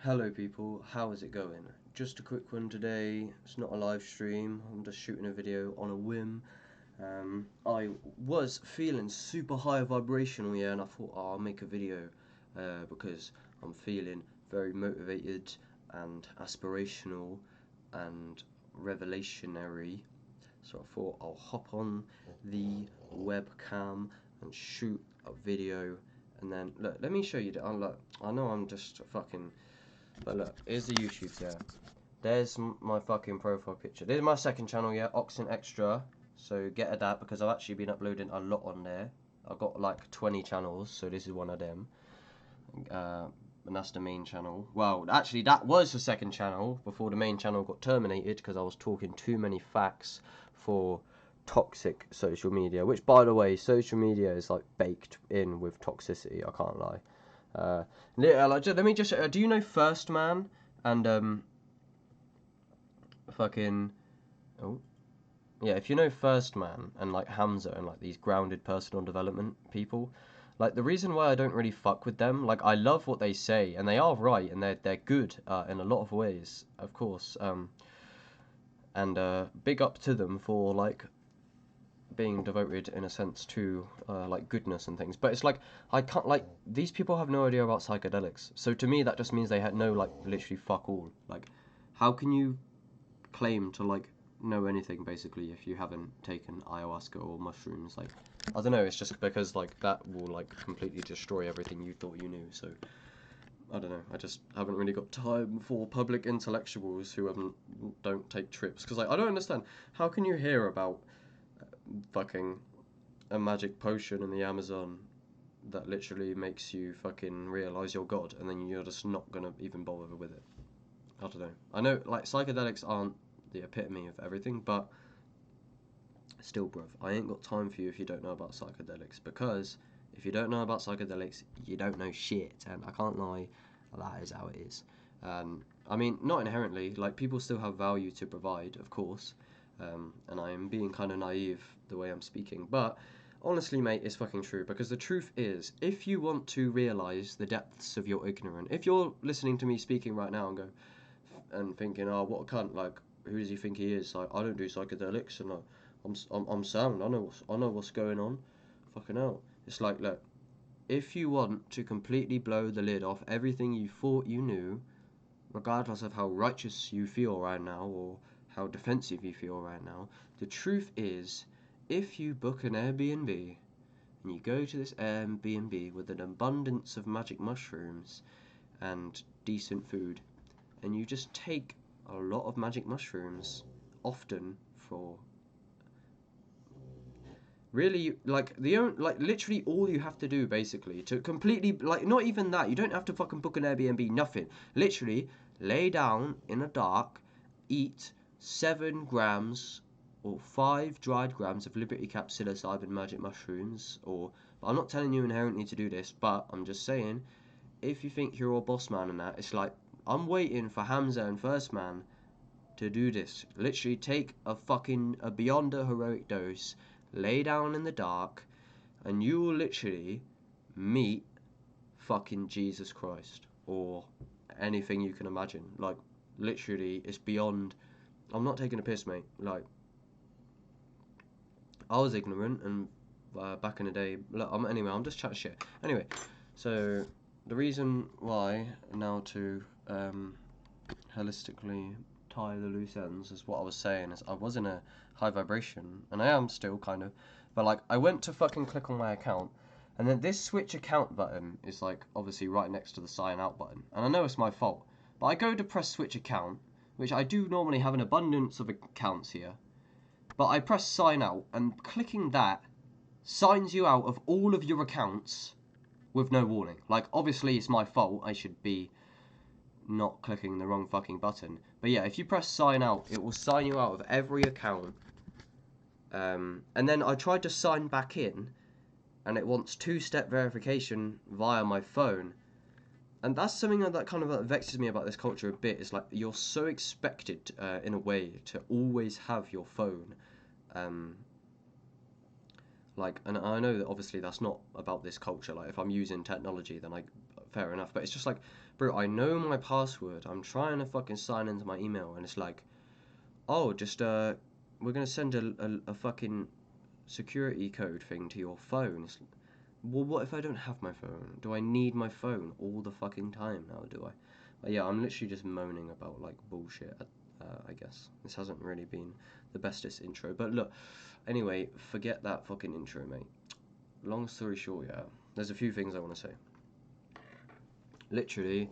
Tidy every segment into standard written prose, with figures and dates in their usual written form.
Hello people, how is it going? Just a quick one today. It's not a live stream, I'm just shooting a video on a whim. I was feeling super high vibrational, yeah, and I thought, I'll make a video because I'm feeling very motivated and aspirational and revelationary. So I thought I'll hop on the webcam and shoot a video, and then look, let me show you. I know I'm just fucking. But look, here's the YouTube there. There's my fucking profile picture. This is my second channel, yeah, OXSN Extra. So get a that because I've actually been uploading a lot on there. I've got like 20 channels, so this is one of them. And that's the main channel. Well, actually, that was the second channel before the main channel got terminated because I was talking too many facts for toxic social media. Which, by the way, social media is like baked in with toxicity. I can't lie. Yeah, like, let me just. Do you know First Man and fucking? Oh, yeah. If you know First Man and like Hamza and like these grounded personal development people, like the reason why I don't really fuck with them, like I love what they say and they are right and they're good in a lot of ways, of course. And big up to them for like being devoted in a sense to like goodness and things, but it's like I can't, like, these people have no idea about psychedelics, so to me that just means they had no, like, literally fuck all. Like, how can you claim to like know anything basically if you haven't taken ayahuasca or mushrooms? Like, I don't know, it's just because like that will like completely destroy everything you thought you knew. So I don't know, I just haven't really got time for public intellectuals who don't take trips, because like I don't understand, how can you hear about fucking a magic potion in the Amazon that literally makes you fucking realize you're God, and then you're just not gonna even bother with it? I don't know. I know, like, psychedelics aren't the epitome of everything, but still, bruv, I ain't got time for you if you don't know about psychedelics, because if you don't know about psychedelics, you don't know shit, and I can't lie, that is how it is. I mean, not inherently, like, people still have value to provide, of course, and I am being kind of naive the way I'm speaking, but honestly, mate, it's fucking true, because the truth is, if you want to realize the depths of your ignorance, if you're listening to me speaking right now and thinking, oh, what a cunt, like, who does he think he is? Like, I don't do psychedelics, and I'm sound. I know what's going on. Fucking hell. It's like, look, if you want to completely blow the lid off everything you thought you knew, regardless of how righteous you feel right now or how defensive you feel right now, the truth is, if you book an Airbnb and you go to this Airbnb with an abundance of magic mushrooms and decent food, and you just take a lot of magic mushrooms often for really, like, like, literally all you have to do basically to completely, like, not even that, you don't have to fucking book an Airbnb, nothing. Literally lay down in the dark, eat 7 grams or 5 dried grams of Liberty Cap psilocybin magic mushrooms, or, but I'm not telling you inherently to do this, but I'm just saying, if you think you're a boss man and that, it's like, I'm waiting for Hamza and First Man to do this. Literally take a beyond a heroic dose, lay down in the dark, and you will literally meet fucking Jesus Christ or anything you can imagine. Like, literally, it's beyond. I'm not taking a piss, mate. Like, I was ignorant and back in the day. Look, anyway, I'm just chatting shit. Anyway, so the reason why now to holistically tie the loose ends is what I was saying is I was in a high vibration, and I am still kind of, but like I went to fucking click on my account, and then this switch account button is like obviously right next to the sign out button, and I know it's my fault, but I go to press switch account, which I do normally have an abundance of accounts here, but I press sign out, and clicking that signs you out of all of your accounts with no warning. Like, obviously it's my fault, I should be not clicking the wrong fucking button. But yeah, if you press sign out, it will sign you out of every account. And then I tried to sign back in, and it wants 2-step verification via my phone. And that's something that kind of vexes me about this culture a bit. It's like you're so expected, in a way, to always have your phone. Like, and I know that obviously that's not about this culture. Like, if I'm using technology, then fair enough. But it's just like, bro, I know my password. I'm trying to fucking sign into my email, and it's like, oh, just we're gonna send a fucking security code thing to your phone. It's, well, what if I don't have my phone? Do I need my phone all the fucking time now? Do I? But yeah, I'm literally just moaning about like bullshit. I guess this hasn't really been the bestest intro, but look. Anyway, forget that fucking intro, mate. Long story short, yeah, there's a few things I want to say. Literally,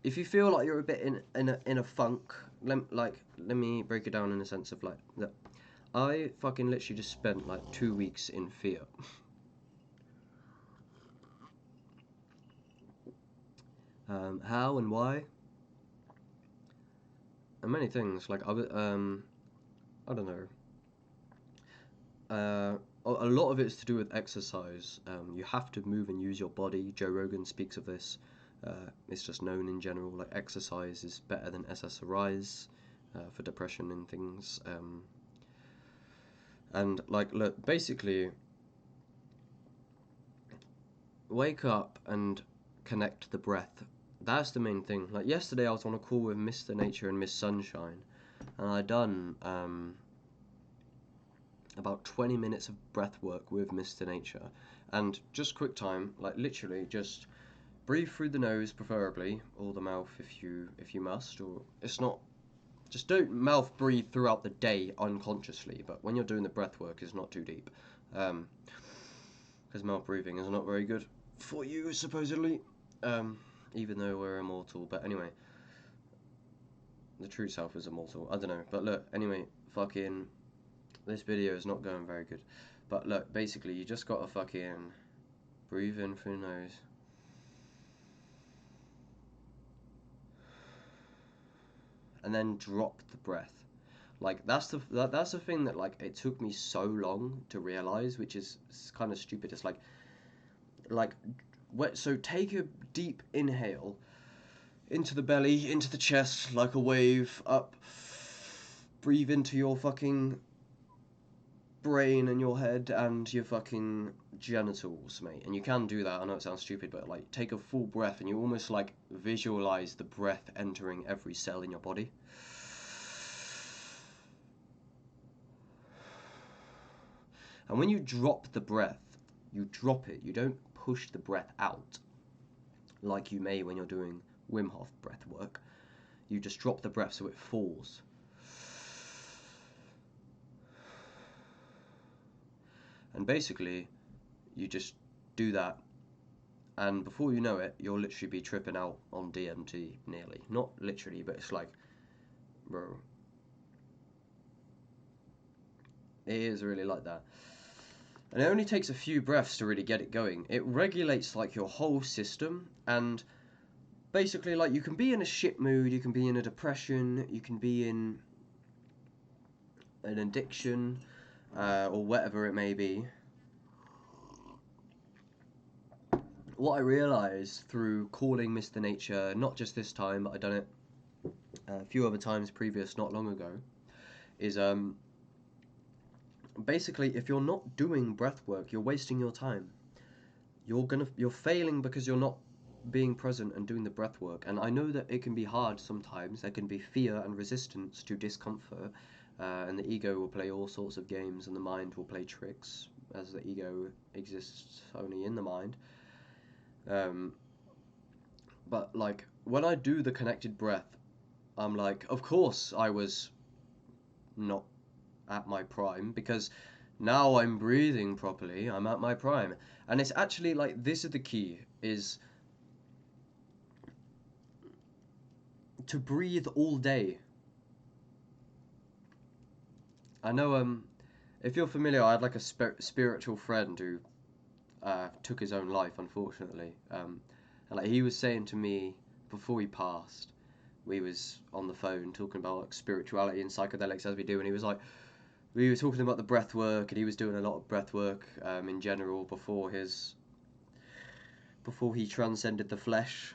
if you feel like you're a bit in a funk, let me break it down in a sense of like that. I fucking literally just spent like 2 weeks in fear. How and why? And many things. Like I don't know. A lot of it's to do with exercise. You have to move and use your body. Joe Rogan speaks of this. It's just known in general. Like exercise is better than SSRIs for depression and things. And like, look, basically, wake up and connect the breath. That's the main thing. Like yesterday, I was on a call with Mr. Nature and Miss Sunshine, and I done about 20 minutes of breath work with Mr. Nature, and just quick time, like literally just breathe through the nose preferably, or the mouth if you must, or it's not, just don't mouth breathe throughout the day unconsciously, but when you're doing the breath work, it's not too deep, because mouth breathing is not very good for you supposedly, even though we're immortal. But anyway, the true self is immortal. I don't know, but look, anyway, fucking this video is not going very good. But look, basically, you just gotta fucking breathe in through the nose. And then drop the breath. Like, that's the thing that, like, it took me so long to realize, which is kind of stupid. It's like, so take a deep inhale into the belly, into the chest, like a wave, up. Breathe into your fucking brain and your head and your fucking genitals, mate. And you can do that. I know it sounds stupid, but like take a full breath and you almost like visualize the breath entering every cell in your body. And when you drop the breath, you drop it. You don't push the breath out like you may when you're doing Wim Hof breath work. You just drop the breath so it falls. And basically, you just do that, and before you know it, you'll literally be tripping out on DMT, nearly. Not literally, but it's like, bro, it is really like that. And it only takes a few breaths to really get it going. It regulates like your whole system, and basically like you can be in a shit mood, you can be in a depression, you can be in an addiction, or whatever it may be. What I realised through calling Mr. Nature, not just this time, but I've done it a few other times previous, not long ago, is basically if you're not doing breath work, you're wasting your time. You're failing because you're not being present and doing the breath work. And I know that it can be hard sometimes. There can be fear and resistance to discomfort, and the ego will play all sorts of games, and the mind will play tricks, as the ego exists only in the mind. But like when I do the connected breath, I'm like, of course I was not at my prime, because now I'm breathing properly, I'm at my prime. And it's actually like, this is the key, is to breathe all day. I know, if you're familiar, I had like a spiritual friend who took his own life, unfortunately. And like he was saying to me before he passed, we was on the phone talking about like spirituality and psychedelics as we do, and he was like, we were talking about the breath work, and he was doing a lot of breath work in general before he transcended the flesh,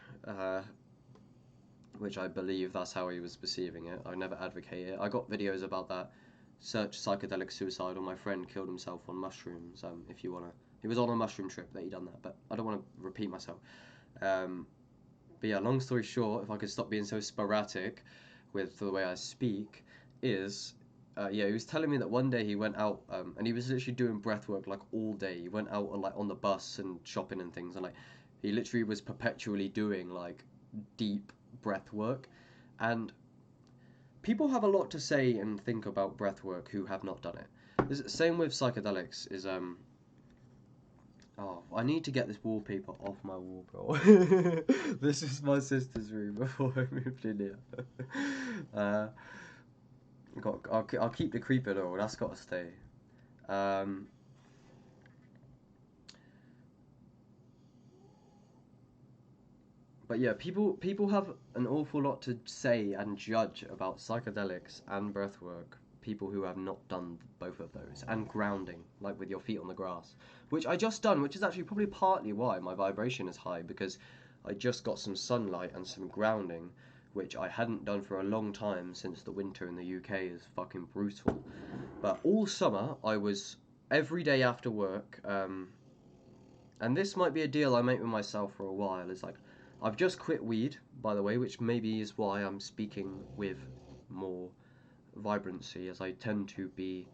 which I believe that's how he was perceiving it. I never advocate it. I got videos about that. Search psychedelic suicide, or my friend killed himself on mushrooms. If you wanna, he was on a mushroom trip that he done that, but I don't want to repeat myself. Um, but yeah, long story short, if I could stop being so sporadic with the way I speak, is yeah, he was telling me that one day he went out and he was literally doing breath work like all day. He went out on like on the bus and shopping and things, and like he literally was perpetually doing like deep breath work. And people have a lot to say and think about breath work who have not done it. Same with psychedelics. Is Oh, I need to get this wallpaper off my wall, bro. This is my sister's room before I moved in here. uh, I'll keep the creeper though. That's got to stay. Um, but yeah, people have an awful lot to say and judge about psychedelics and breathwork. People who have not done both of those, and grounding, like with your feet on the grass, which I just done, which is actually probably partly why my vibration is high, because I just got some sunlight and some grounding, which I hadn't done for a long time since the winter in the UK is fucking brutal. But all summer I was every day after work, and this might be a deal I make with myself for a while. Is like I've just quit weed, by the way, which maybe is why I'm speaking with more vibrancy, as I tend to be.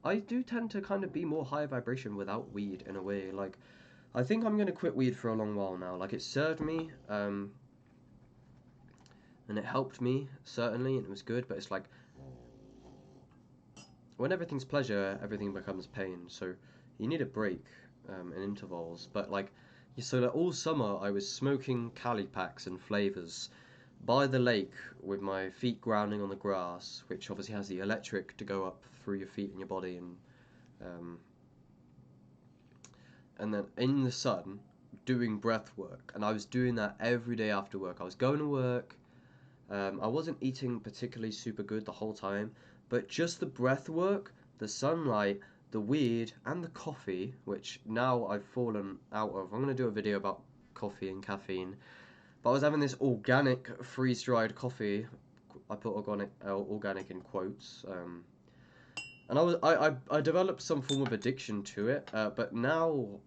I do tend to kind of be more high vibration without weed in a way. Like, I think I'm gonna quit weed for a long while now. Like, it served me, and it helped me certainly, and it was good. But it's like when everything's pleasure, everything becomes pain. So you need a break, in intervals. But like, so that all summer I was smoking Cali packs and flavors by the lake with my feet grounding on the grass, which obviously has the electric to go up through your feet and your body, um, and then in the sun doing breath work. And I was doing that every day after work. I was going to work. I wasn't eating particularly super good the whole time, but just the breath work, the sunlight, the weed, and the coffee, which now I've fallen out of. I'm going to do a video about coffee and caffeine. But I was having this organic freeze-dried coffee. I put organic in quotes. And I developed some form of addiction to it. But now,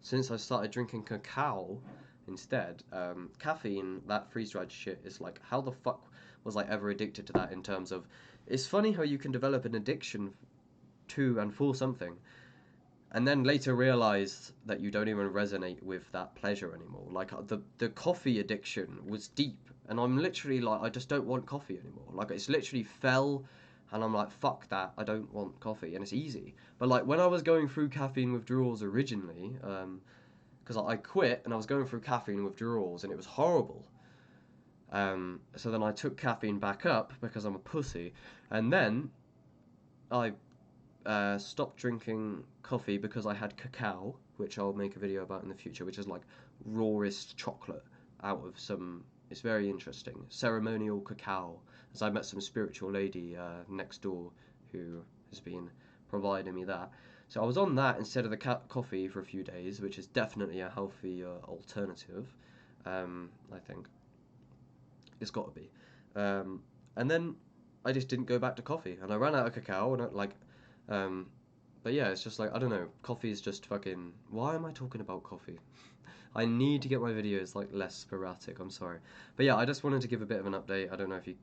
since I started drinking cacao instead, caffeine, that freeze-dried shit is like, how the fuck was I ever addicted to that? In terms of, it's funny how you can develop an addiction to and for something, and then later realize that you don't even resonate with that pleasure anymore. Like the coffee addiction was deep, and I'm literally like, I just don't want coffee anymore. Like it's literally fell, and I'm like, fuck that, I don't want coffee, and it's easy. But like when I was going through caffeine withdrawals originally, because I quit and I was going through caffeine withdrawals and it was horrible. So then I took caffeine back up because I'm a pussy, and then I stopped drinking coffee because I had cacao, which I'll make a video about in the future, which is like rawest chocolate out of some. It's very interesting. Ceremonial cacao, as I met some spiritual lady next door who has been providing me that. So I was on that instead of the coffee for a few days, which is definitely a healthy alternative. I think it's got to be. And then I just didn't go back to coffee, and I ran out of cacao, and um, but yeah, it's just like, I don't know, coffee is just fucking. Why am I talking about coffee? I need to get my videos like less sporadic. I'm sorry, but yeah, I just wanted to give a bit of an update. I don't know if you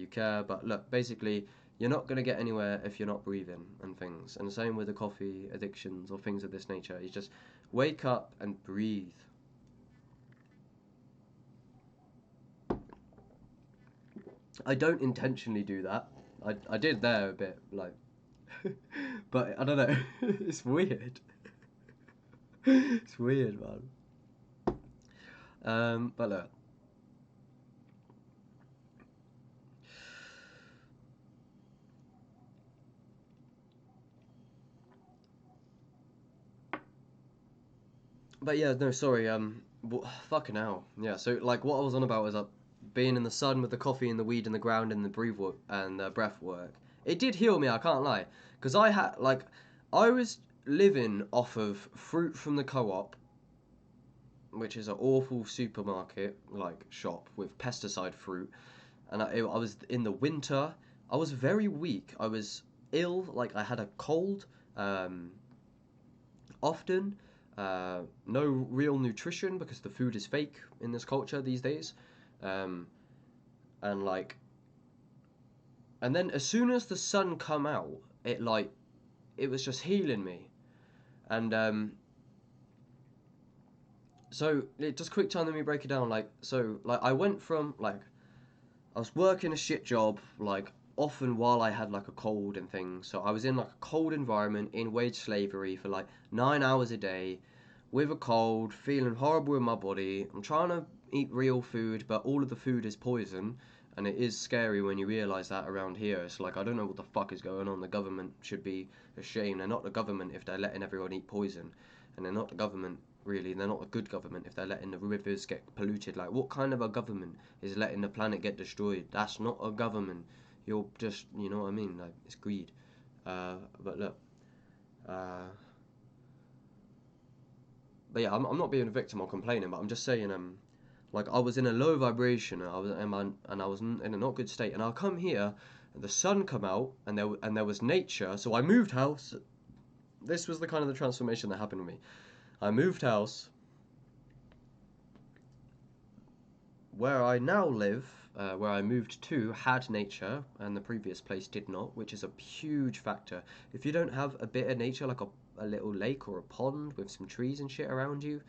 care, but look, basically, you're not gonna get anywhere if you're not breathing and things. And the same with the coffee addictions or things of this nature. You just wake up and breathe. I don't intentionally do that. I did there a bit, like, but I don't know. It's weird. It's weird, man. But look. But yeah, no, sorry. Fucking hell. Yeah. So like, what I was on about was being in the sun with the coffee and the weed and the ground and the breathe work and the breath work. It did heal me. I can't lie, because I was living off of fruit from the co-op, which is an awful supermarket like shop with pesticide fruit, and I was in the winter. I was very weak. I was ill. Like I had a cold, often. no real nutrition because the food is fake in this culture these days, um, and like, and then as soon as the sun come out, it was just healing me, and so it just quick time, let me break it down. Like I went from like I was working a shit job, like often while I had like a cold and things. So I was in like a cold environment in wage slavery for like 9 hours a day with a cold, feeling horrible in my body. I'm trying to eat real food, but all of the food is poison. And it is scary when you realise that around here. It's like, I don't know what the fuck is going on. The government should be ashamed. They're not the government if they're letting everyone eat poison. And they're not the government, really. They're not a good government if they're letting the rivers get polluted. Like, what kind of a government is letting the planet get destroyed? That's not a government. You're just, you know what I mean? Like, it's greed. But look. But yeah, I'm not being a victim or complaining, but I'm just saying, like I was in a low vibration, and I was in a not good state, and I'll come here, and the sun come out, and there was nature, so I moved house. This was the kind of the transformation that happened to me. I moved house. Where I now live, where I moved to, had nature, and the previous place did not, which is a huge factor. If you don't have a bit of nature, like a little lake or a pond with some trees and shit around you,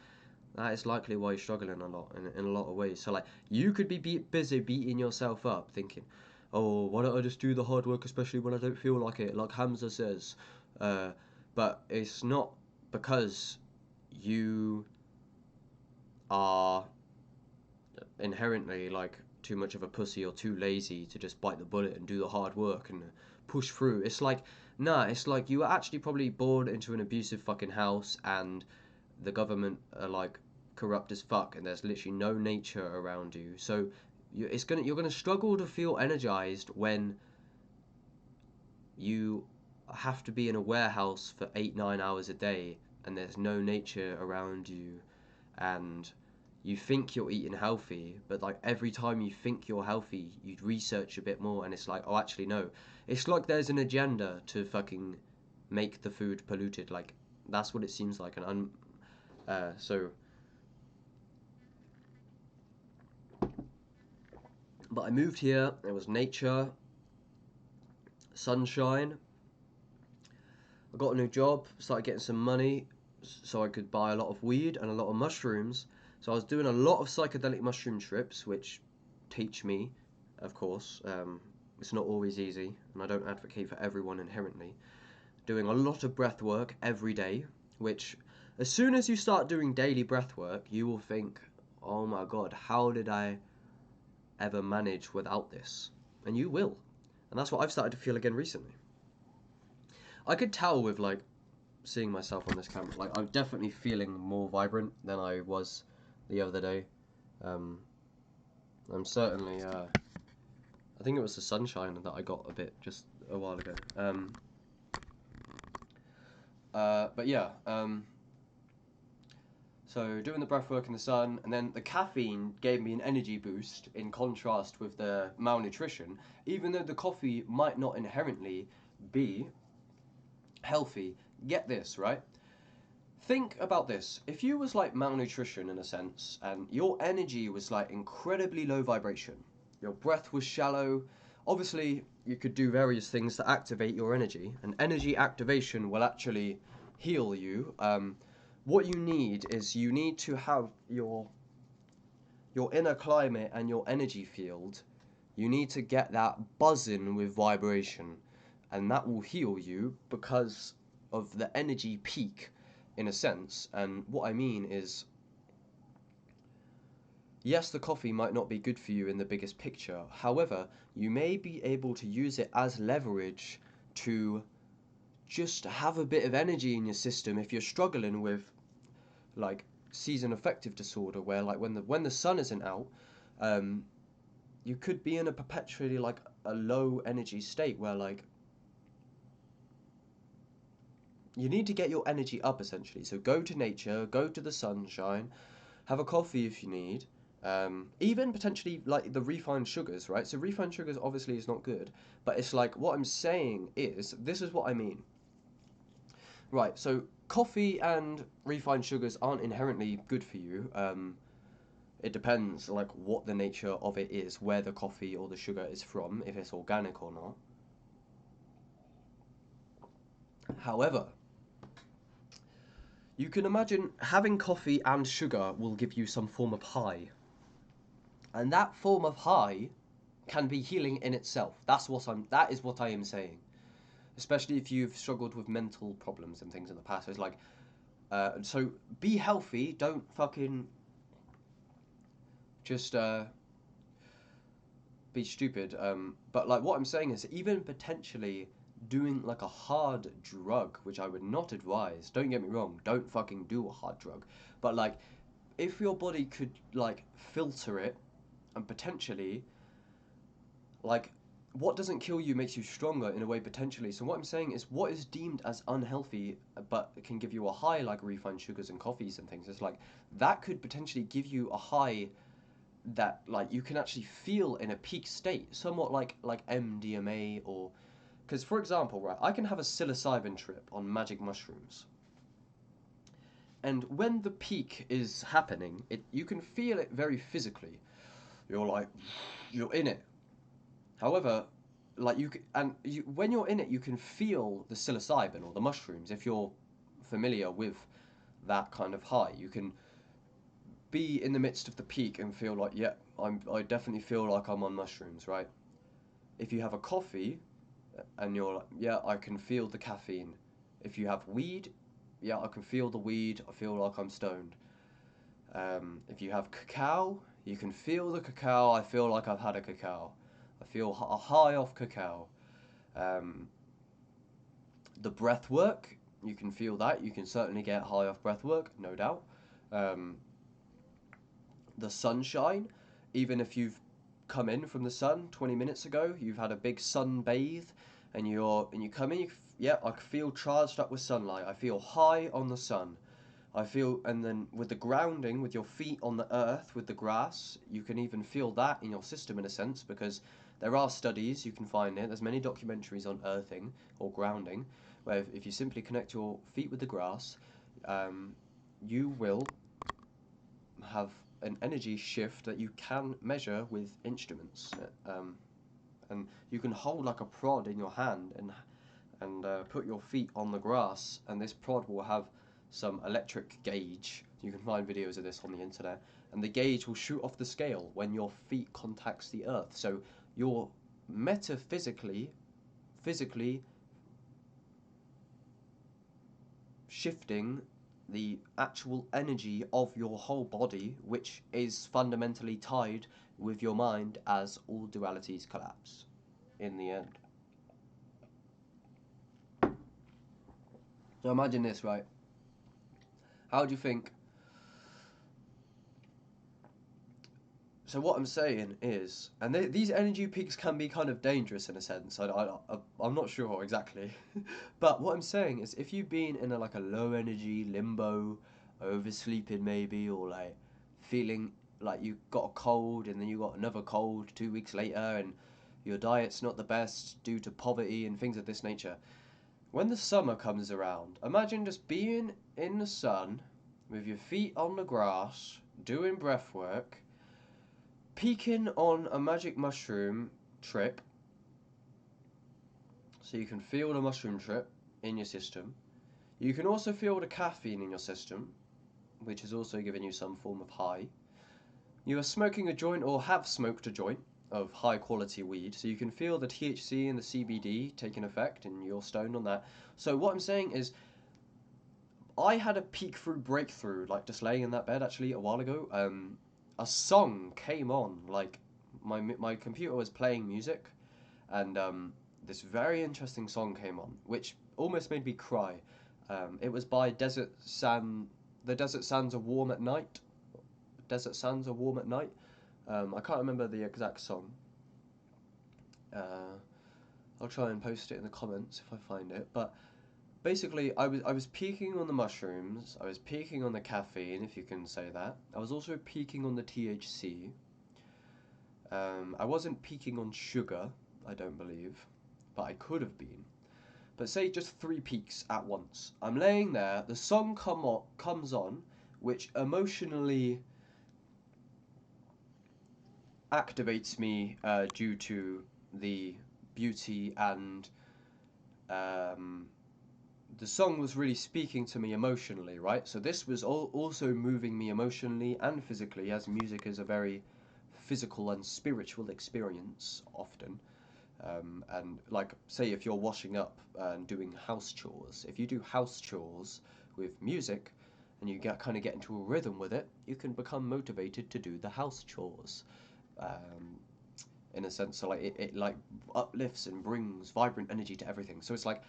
that is likely why you're struggling a lot in a lot of ways. So like you could be busy beating yourself up, thinking, "Oh, why don't I just do the hard work, especially when I don't feel like it?" Like Hamza says, but it's not because you are inherently like too much of a pussy or too lazy to just bite the bullet and do the hard work and push through. It's like, nah, it's like you were actually probably born into an abusive fucking house, and the government are like corrupt as fuck, and there's literally no nature around you. So you're gonna struggle to feel energized when you have to be in a warehouse for 8-9 hours a day and there's no nature around you, and you think you're eating healthy, but like every time you think you're healthy, you research a bit more, and it's like, oh, actually, no. It's like there's an agenda to fucking make the food polluted. Like, that's what it seems like. So, but I moved here, there was nature, sunshine. I got a new job, started getting some money so I could buy a lot of weed and a lot of mushrooms. So I was doing a lot of psychedelic mushroom trips, which teach me, of course. It's not always easy, and I don't advocate for everyone inherently. Doing a lot of breath work every day, which as soon as you start doing daily breath work, you will think, oh my god, how did I ever manage without this? And you will. And that's what I've started to feel again recently. I could tell with like seeing myself on this camera, like I'm definitely feeling more vibrant than I was the other day. I'm certainly, I think it was the sunshine that I got a bit just a while ago. But yeah, so doing the breath work in the sun, and then the caffeine gave me an energy boost in contrast with the malnutrition, even though the coffee might not inherently be healthy. Get this, right? Think about this. If you was like malnutrition in a sense, and your energy was like incredibly low vibration, your breath was shallow, obviously you could do various things to activate your energy, and energy activation will actually heal you. What you need is you need to have your inner climate and your energy field. You need to get that buzzing with vibration, and that will heal you because of the energy peak in a sense. And what I mean is, yes, the coffee might not be good for you in the biggest picture. However, you may be able to use it as leverage to just have a bit of energy in your system if you're struggling with like season affective disorder, where like when the sun isn't out, you could be in a perpetually like a low energy state where like you need to get your energy up essentially. So go to nature, go to the sunshine, have a coffee if you need. Even potentially like the refined sugars, right? So refined sugars obviously is not good, but it's like what I'm saying is this is what I mean. Right, so coffee and refined sugars aren't inherently good for you. It depends, like, what the nature of it is, where the coffee or the sugar is from, if it's organic or not. However, you can imagine having coffee and sugar will give you some form of high. And that form of high can be healing in itself. That is what I am saying. Especially if you've struggled with mental problems and things in the past. It's like, so be healthy, don't fucking just be stupid. But like what I'm saying is even potentially doing like a hard drug, which I would not advise. Don't get me wrong, don't fucking do a hard drug. But like if your body could like filter it and potentially like what doesn't kill you makes you stronger in a way potentially. So what I'm saying is what is deemed as unhealthy but can give you a high like refined sugars and coffees and things, it's like that could potentially give you a high that like you can actually feel in a peak state, somewhat like MDMA or because for example, right, I can have a psilocybin trip on magic mushrooms. And when the peak is happening, you can feel it very physically. You're like you're in it. However, like when you're in it, you can feel the psilocybin or the mushrooms. If you're familiar with that kind of high, you can be in the midst of the peak and feel like, yeah, I definitely feel like I'm on mushrooms, right? If you have a coffee and you're like, yeah, I can feel the caffeine. If you have weed, yeah, I can feel the weed. I feel like I'm stoned. If you have cacao, you can feel the cacao. I feel like I've had a cacao. I feel a high off cacao. Um, the breath work, you can feel that. You can certainly get high off breath work, no doubt. Um, the sunshine, even if you've come in from the sun 20 minutes ago, you've had a big sun bathe, and you come in, yeah, I feel charged up with sunlight. I feel high on the sun. I feel, and then with the grounding, with your feet on the earth, with the grass, you can even feel that in your system in a sense, because there are studies, you can find it, there's many documentaries on earthing or grounding, where if you simply connect your feet with the grass, you will have an energy shift that you can measure with instruments. And you can hold like a prod in your hand and put your feet on the grass, and this prod will have some electric gauge. You can find videos of this on the internet, and the gauge will shoot off the scale when your feet contacts the earth. So you're metaphysically, physically shifting the actual energy of your whole body, which is fundamentally tied with your mind as all dualities collapse in the end. So imagine this, right? How do you think? So what I'm saying is, and these energy peaks can be kind of dangerous in a sense. I'm not sure exactly, but what I'm saying is, if you've been in like a low energy limbo, oversleeping maybe, or like feeling like you got a cold and then you got another cold 2 weeks later, and your diet's not the best due to poverty and things of this nature. When the summer comes around, imagine just being in the sun with your feet on the grass, doing breath work, peaking on a magic mushroom trip, so you can feel the mushroom trip in your system. You can also feel the caffeine in your system, which is also giving you some form of high. You are smoking a joint or have smoked a joint of high quality weed, so you can feel the THC and the CBD taking effect and you're stoned on that. So what I'm saying is, I had a peak through breakthrough, like just laying in that bed actually a while ago. A song came on, like my computer was playing music, and this very interesting song came on, which almost made me cry. It was by Desert San. The Desert Sands are warm at night. Desert Sands are warm at night. I can't remember the exact song. I'll try and post it in the comments if I find it. But basically, I was peaking on the mushrooms. I was peaking on the caffeine, if you can say that. I was also peaking on the THC. I wasn't peaking on sugar, I don't believe, but I could have been. but say just 3 peaks at once. I'm laying there, the song comes on, which emotionally activates me due to the beauty and the song was really speaking to me emotionally, right? So this was also moving me emotionally and physically, as music is a very physical and spiritual experience often. And like, say if you're washing up and doing house chores, if you do house chores with music and you kind of get into a rhythm with it, you can become motivated to do the house chores. Um, in a sense, so like it like uplifts and brings vibrant energy to everything. So it's like,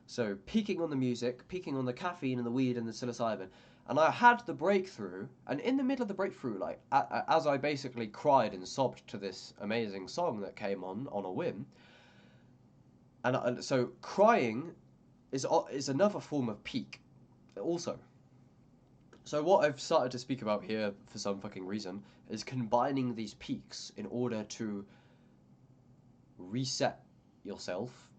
so peaking on the music, peaking on the caffeine and the weed and the psilocybin, and I had the breakthrough. And in the middle of the breakthrough, like as I basically cried and sobbed to this amazing song that came on a whim, and so crying is another form of peak, also. So what I've started to speak about here for some fucking reason is combining these peaks in order to reset yourself.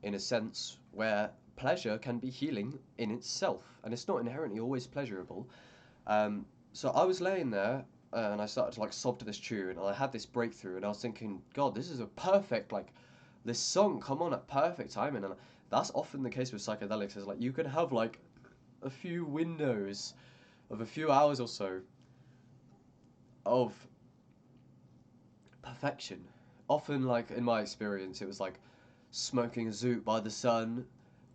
In a sense where pleasure can be healing in itself, and it's not inherently always pleasurable. So I was laying there and I started to like sob to this tune, and I had this breakthrough, and I was thinking, God, this is a perfect like this song come on at perfect timing, and that's often the case with psychedelics. Is like you can have like a few windows of a few hours or so of perfection. Often, like in my experience, it was like smoking a zoot by the sun,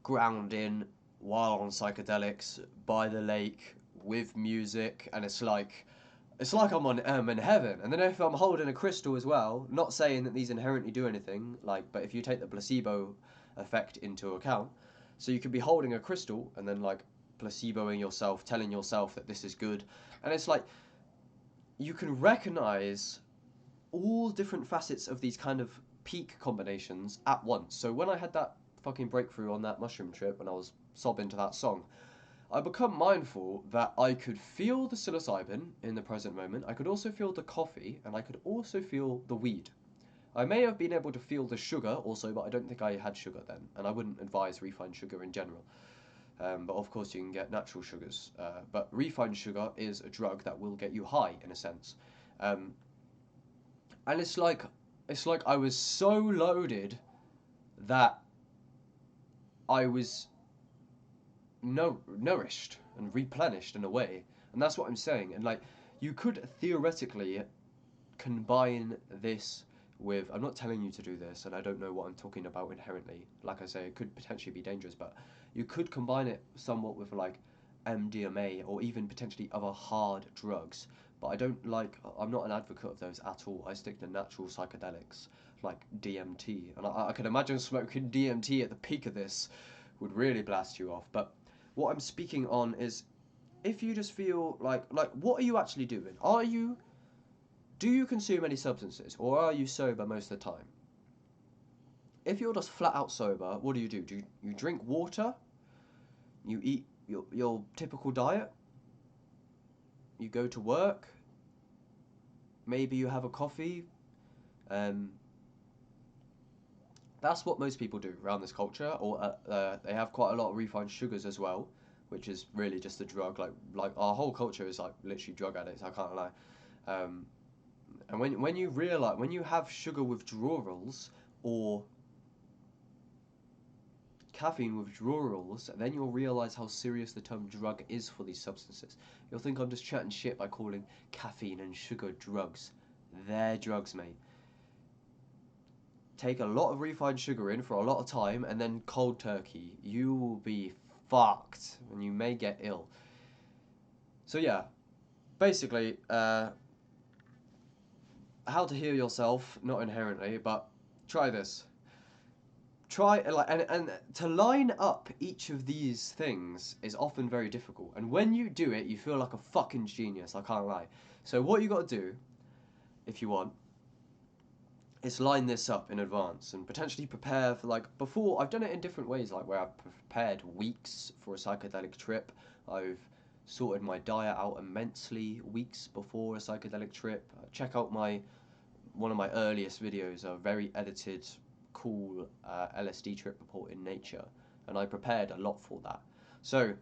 grounding while on psychedelics by the lake with music, and it's like I'm in heaven. And then if I'm holding a crystal as well, not saying that these inherently do anything, like, but if you take the placebo effect into account, so you could be holding a crystal and then like placeboing yourself, telling yourself that this is good, and it's like you can recognize all different facets of these kind of peak combinations at once. So when I had that fucking breakthrough on that mushroom trip and I was sobbing to that song, I become mindful that I could feel the psilocybin in the present moment, I could also feel the coffee, and I could also feel the weed. I may have been able to feel the sugar also, but I don't think I had sugar then, and I wouldn't advise refined sugar in general. But of course you can get natural sugars. But refined sugar is a drug that will get you high in a sense. Um, and it's like I was so loaded that I was nourished and replenished in a way, and that's what I'm saying. And like you could theoretically combine this with, I'm not telling you to do this, and I don't know what I'm talking about inherently. Like I say, it could potentially be dangerous, but you could combine it somewhat with like MDMA or even potentially other hard drugs. But I'm not an advocate of those at all. I stick to natural psychedelics like DMT, and I can imagine smoking DMT at the peak of this would really blast you off. But what I'm speaking on is, if you just feel like what are you actually doing? Do you consume any substances, or are you sober most of the time? If you're just flat out sober, what do? Do you drink water? You eat your typical diet? You go to work? Maybe you have a coffee? Um, that's what most people do around this culture, or they have quite a lot of refined sugars as well, which is really just a drug. Like our whole culture is like literally drug addicts. I can't lie. Um, and when you realize, when you have sugar withdrawals or caffeine withdrawals, then you'll realize how serious the term drug is for these substances. You'll think I'm just chatting shit by calling caffeine and sugar drugs. They're drugs, mate. Take a lot of refined sugar in for a lot of time, and then cold turkey. You will be fucked, and you may get ill. So yeah, basically, how to heal yourself, not inherently, but try this. Try like and to line up each of these things is often very difficult. And when you do it, you feel like a fucking genius, I can't lie. So what you got to do, if you want, is line this up in advance and potentially prepare for, like, before. I've done it in different ways, like where I've prepared weeks for a psychedelic trip. I've sorted my diet out immensely weeks before a psychedelic trip. Check out one of my earliest videos, a very edited, cool LSD trip report in Nature, and I prepared a lot for that. So,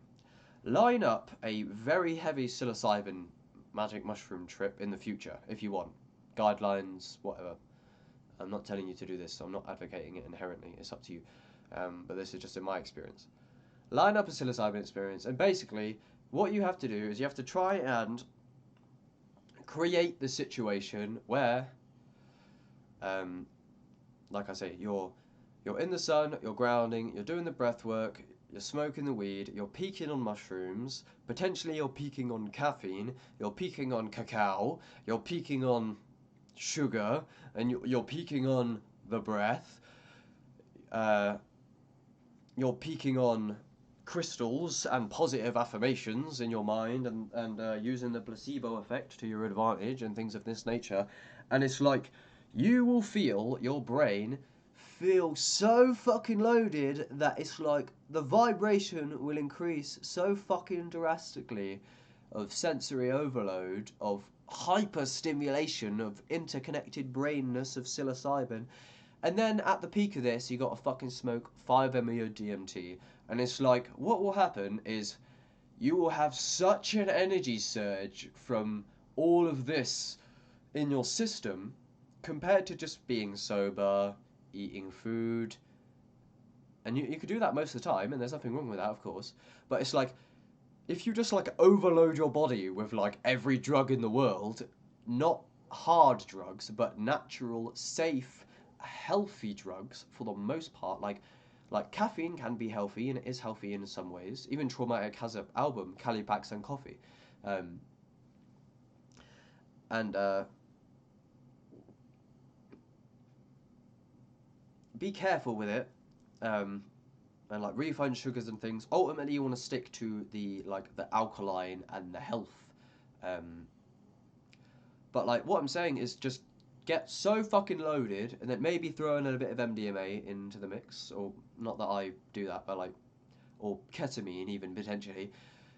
line up a very heavy psilocybin magic mushroom trip in the future if you want. Guidelines, whatever. I'm not telling you to do this, so I'm not advocating it inherently. It's up to you. But this is just in my experience. Line up a psilocybin experience, and basically, what you have to do is you have to try and create the situation where, like I say, you're in the sun, you're grounding, you're doing the breath work, you're smoking the weed, you're peaking on mushrooms, potentially you're peaking on caffeine, you're peaking on cacao, you're peaking on sugar, and you're peaking on the breath, you're peaking on crystals and positive affirmations in your mind, and using the placebo effect to your advantage and things of this nature. And it's like, you will feel your brain feel so fucking loaded that it's like the vibration will increase so fucking drastically of sensory overload, of hyper stimulation, of interconnected brainness of psilocybin. And then at the peak of this, you got to fucking smoke 5 MeO DMT. And it's like, what will happen is you will have such an energy surge from all of this in your system compared to just being sober, eating food. And you could do that most of the time, and there's nothing wrong with that, of course. But it's like, if you just like overload your body with like every drug in the world, not hard drugs, but natural, safe, healthy drugs for the most part, like caffeine can be healthy, and it is healthy in some ways. Even Traumatic has an album, Calipax and Coffee, and be careful with it, and like refined sugars and things. Ultimately, you want to stick to the alkaline and the health. But like what I'm saying is just get so fucking loaded, and then maybe throw in a bit of MDMA into the mix, or not that I do that, but like, or ketamine even potentially.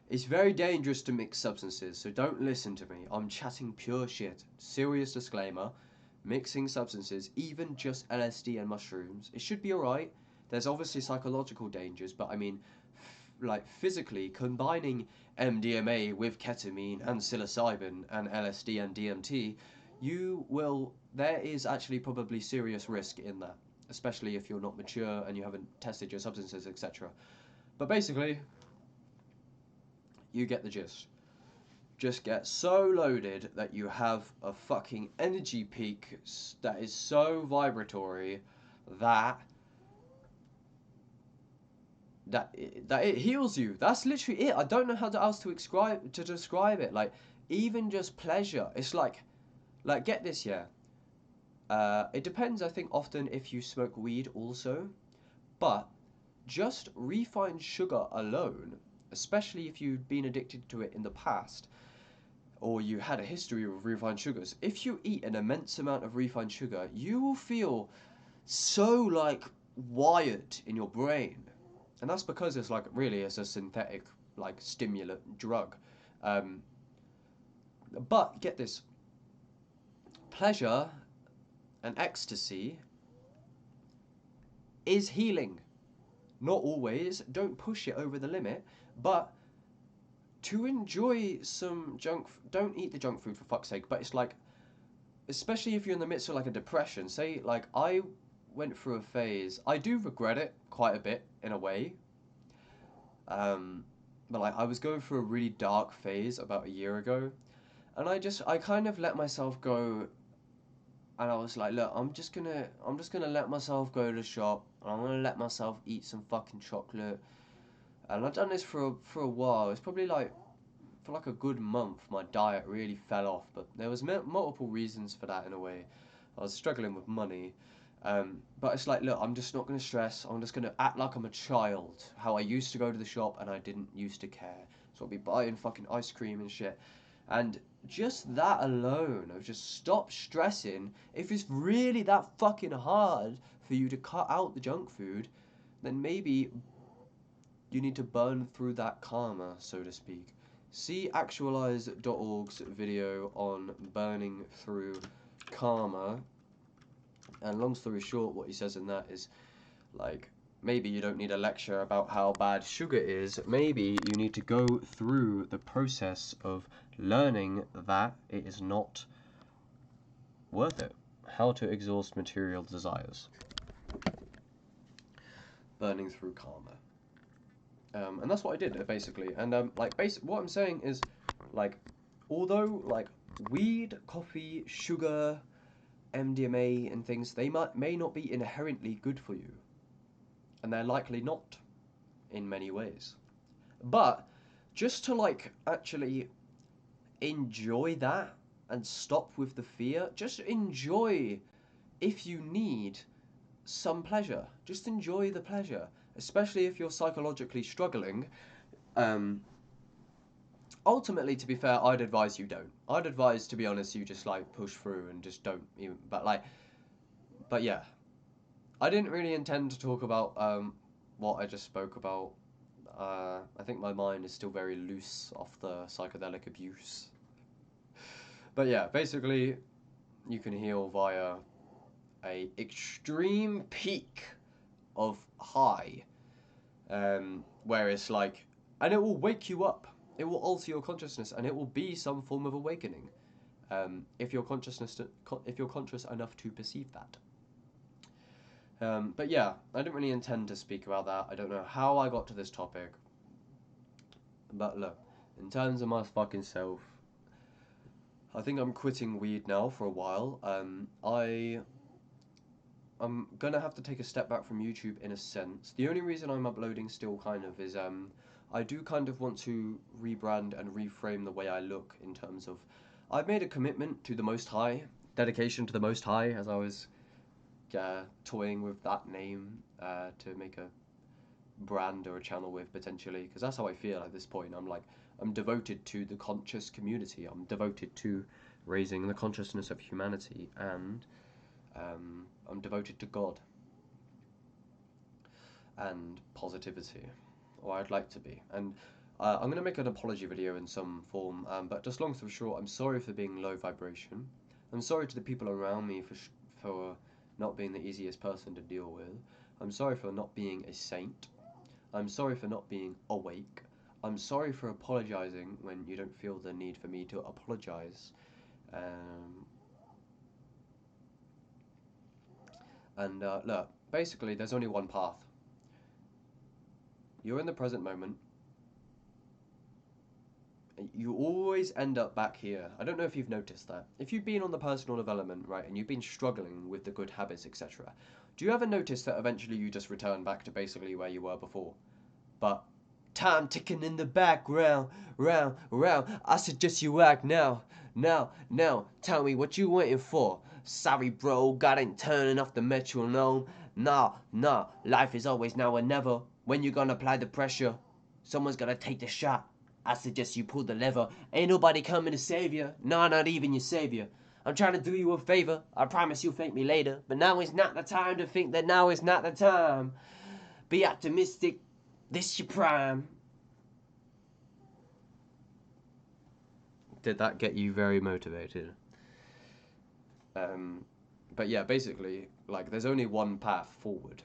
It's very dangerous to mix substances, so don't listen to me. I'm chatting pure shit. Serious disclaimer. Mixing substances, even just LSD and mushrooms, it should be alright. There's obviously psychological dangers, but I mean, like physically combining MDMA with ketamine and psilocybin and LSD and DMT, there is actually probably serious risk in that, especially if you're not mature and you haven't tested your substances, etc. But basically, you get the gist. Just get so loaded that you have a fucking energy peak that is so vibratory that it heals you. That's literally it. I don't know how else to describe it. Like, even just pleasure. It's like get this, yeah. It depends, I think, often if you smoke weed also, but just refined sugar alone, especially if you've been addicted to it in the past, or you had a history of refined sugars, if you eat an immense amount of refined sugar, you will feel so like wired in your brain. And that's because it's like, really, it's a synthetic like stimulant drug. But get this, pleasure and ecstasy is healing. Not always, don't push it over the limit, but to enjoy some don't eat the junk food for fuck's sake, but it's like, especially if you're in the midst of like a depression, say like I went through a phase, I do regret it quite a bit in a way, but like I was going through a really dark phase about a year ago, and I kind of let myself go, and I was like, look, I'm just gonna let myself go to the shop, and I'm gonna let myself eat some fucking chocolate. And I've done this for a while. It's probably like, for like a good month, my diet really fell off. But there was multiple reasons for that in a way. I was struggling with money. But it's like, look, I'm just not going to stress. I'm just going to act like I'm a child. How I used to go to the shop and I didn't used to care. So I'll be buying fucking ice cream and shit. And just that alone, of just stop stressing. If it's really that fucking hard for you to cut out the junk food, then maybe you need to burn through that karma, so to speak. See actualize.org's video on burning through karma, And long story short, what he says in that is, like, maybe you don't need a lecture about how bad sugar is. Maybe you need to go through the process of learning that it is not worth it. How to exhaust material desires. Burning through karma. And that's what I did, basically. And what I'm saying is, like, although, like, weed, coffee, sugar, MDMA and things, they may not be inherently good for you. And they're likely not, in many ways. But just to, like, actually enjoy that and stop with the fear, just enjoy, if you need some pleasure. Just enjoy the pleasure, especially if you're psychologically struggling. Ultimately, to be fair, I'd advise you don't. I'd advise, to be honest, you just, like, push through and just don't even, but yeah. I didn't really intend to talk about what I just spoke about. I think my mind is still very loose off the psychedelic abuse. But yeah, basically, you can heal via a extreme peak of high, where it's like, and it will wake you up. It will alter your consciousness, and it will be some form of awakening, if you're conscious enough to perceive that. But yeah, I didn't really intend to speak about that. I don't know how I got to this topic. But look, in terms of my fucking self, I think I'm quitting weed now for a while. I'm gonna have to take a step back from YouTube in a sense. The only reason I'm uploading still kind of is I do kind of want to rebrand and reframe the way I look in terms of, I've made a commitment to the Most High, dedication to the Most High, as I was toying with that name to make a brand or a channel with, potentially, because that's how I feel at this point. I'm devoted to the conscious community. I'm devoted to raising the consciousness of humanity, and I'm devoted to God and positivity, or I'd like to be. And I'm going to make an apology video in some form, but just long story short, I'm sorry for being low vibration. I'm sorry to the people around me for not being the easiest person to deal with. I'm sorry for not being a saint. I'm sorry for not being awake. I'm sorry for apologizing when you don't feel the need for me to apologize. Look, basically, there's only one path. You're in the present moment. You always end up back here. I don't know if you've noticed that. If you've been on the personal development, right, and you've been struggling with the good habits, etc., do you ever notice that eventually you just return back to basically where you were before? But time ticking in the background, round, round. I suggest you act now, now, now. Tell me what you waiting for. Sorry, bro, God ain't turning off the metronome. Nah, life is always now or never. When you gonna apply the pressure? Someone's gonna take the shot. I suggest you pull the lever. Ain't nobody coming to save you. Nah, not even your savior. I'm trying to do you a favor. I promise you'll thank me later. But now is not the time to think that now is not the time. Be optimistic. This your prime. Did that get you very motivated? But yeah, basically, like, there's only one path forward.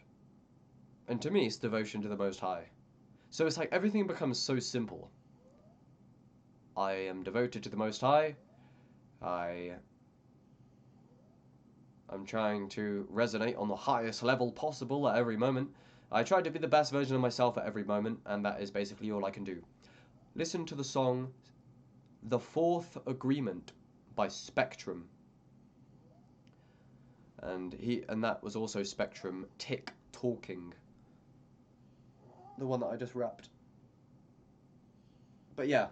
And to me, it's devotion to the Most High. So it's like everything becomes so simple. I am devoted to the Most High. I'm trying to resonate on the highest level possible at every moment. I try to be the best version of myself at every moment, and that is basically all I can do. Listen to the song The Fourth Agreement by Spectrum. And that was also Spectrum Tick Talking. The one that I just rapped. But yeah.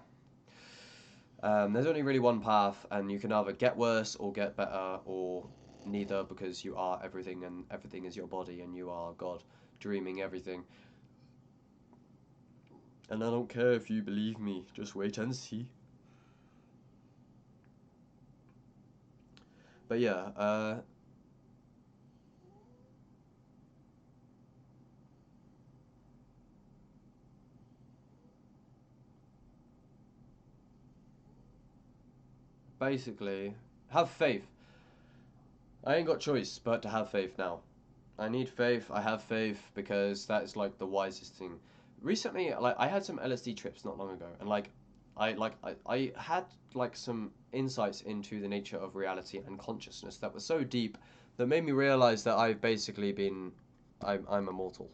There's only really one path, and you can either get worse or get better, or neither, because you are everything, and everything is your body, and you are God, dreaming everything. And I don't care if you believe me, just wait and see. But yeah, basically, have faith. I ain't got choice but to have faith now. I need faith. I have faith because that is like the wisest thing. Recently, like I had some LSD trips not long ago, and I had like some insights into the nature of reality and consciousness that were so deep that made me realize that I've basically been, I'm immortal,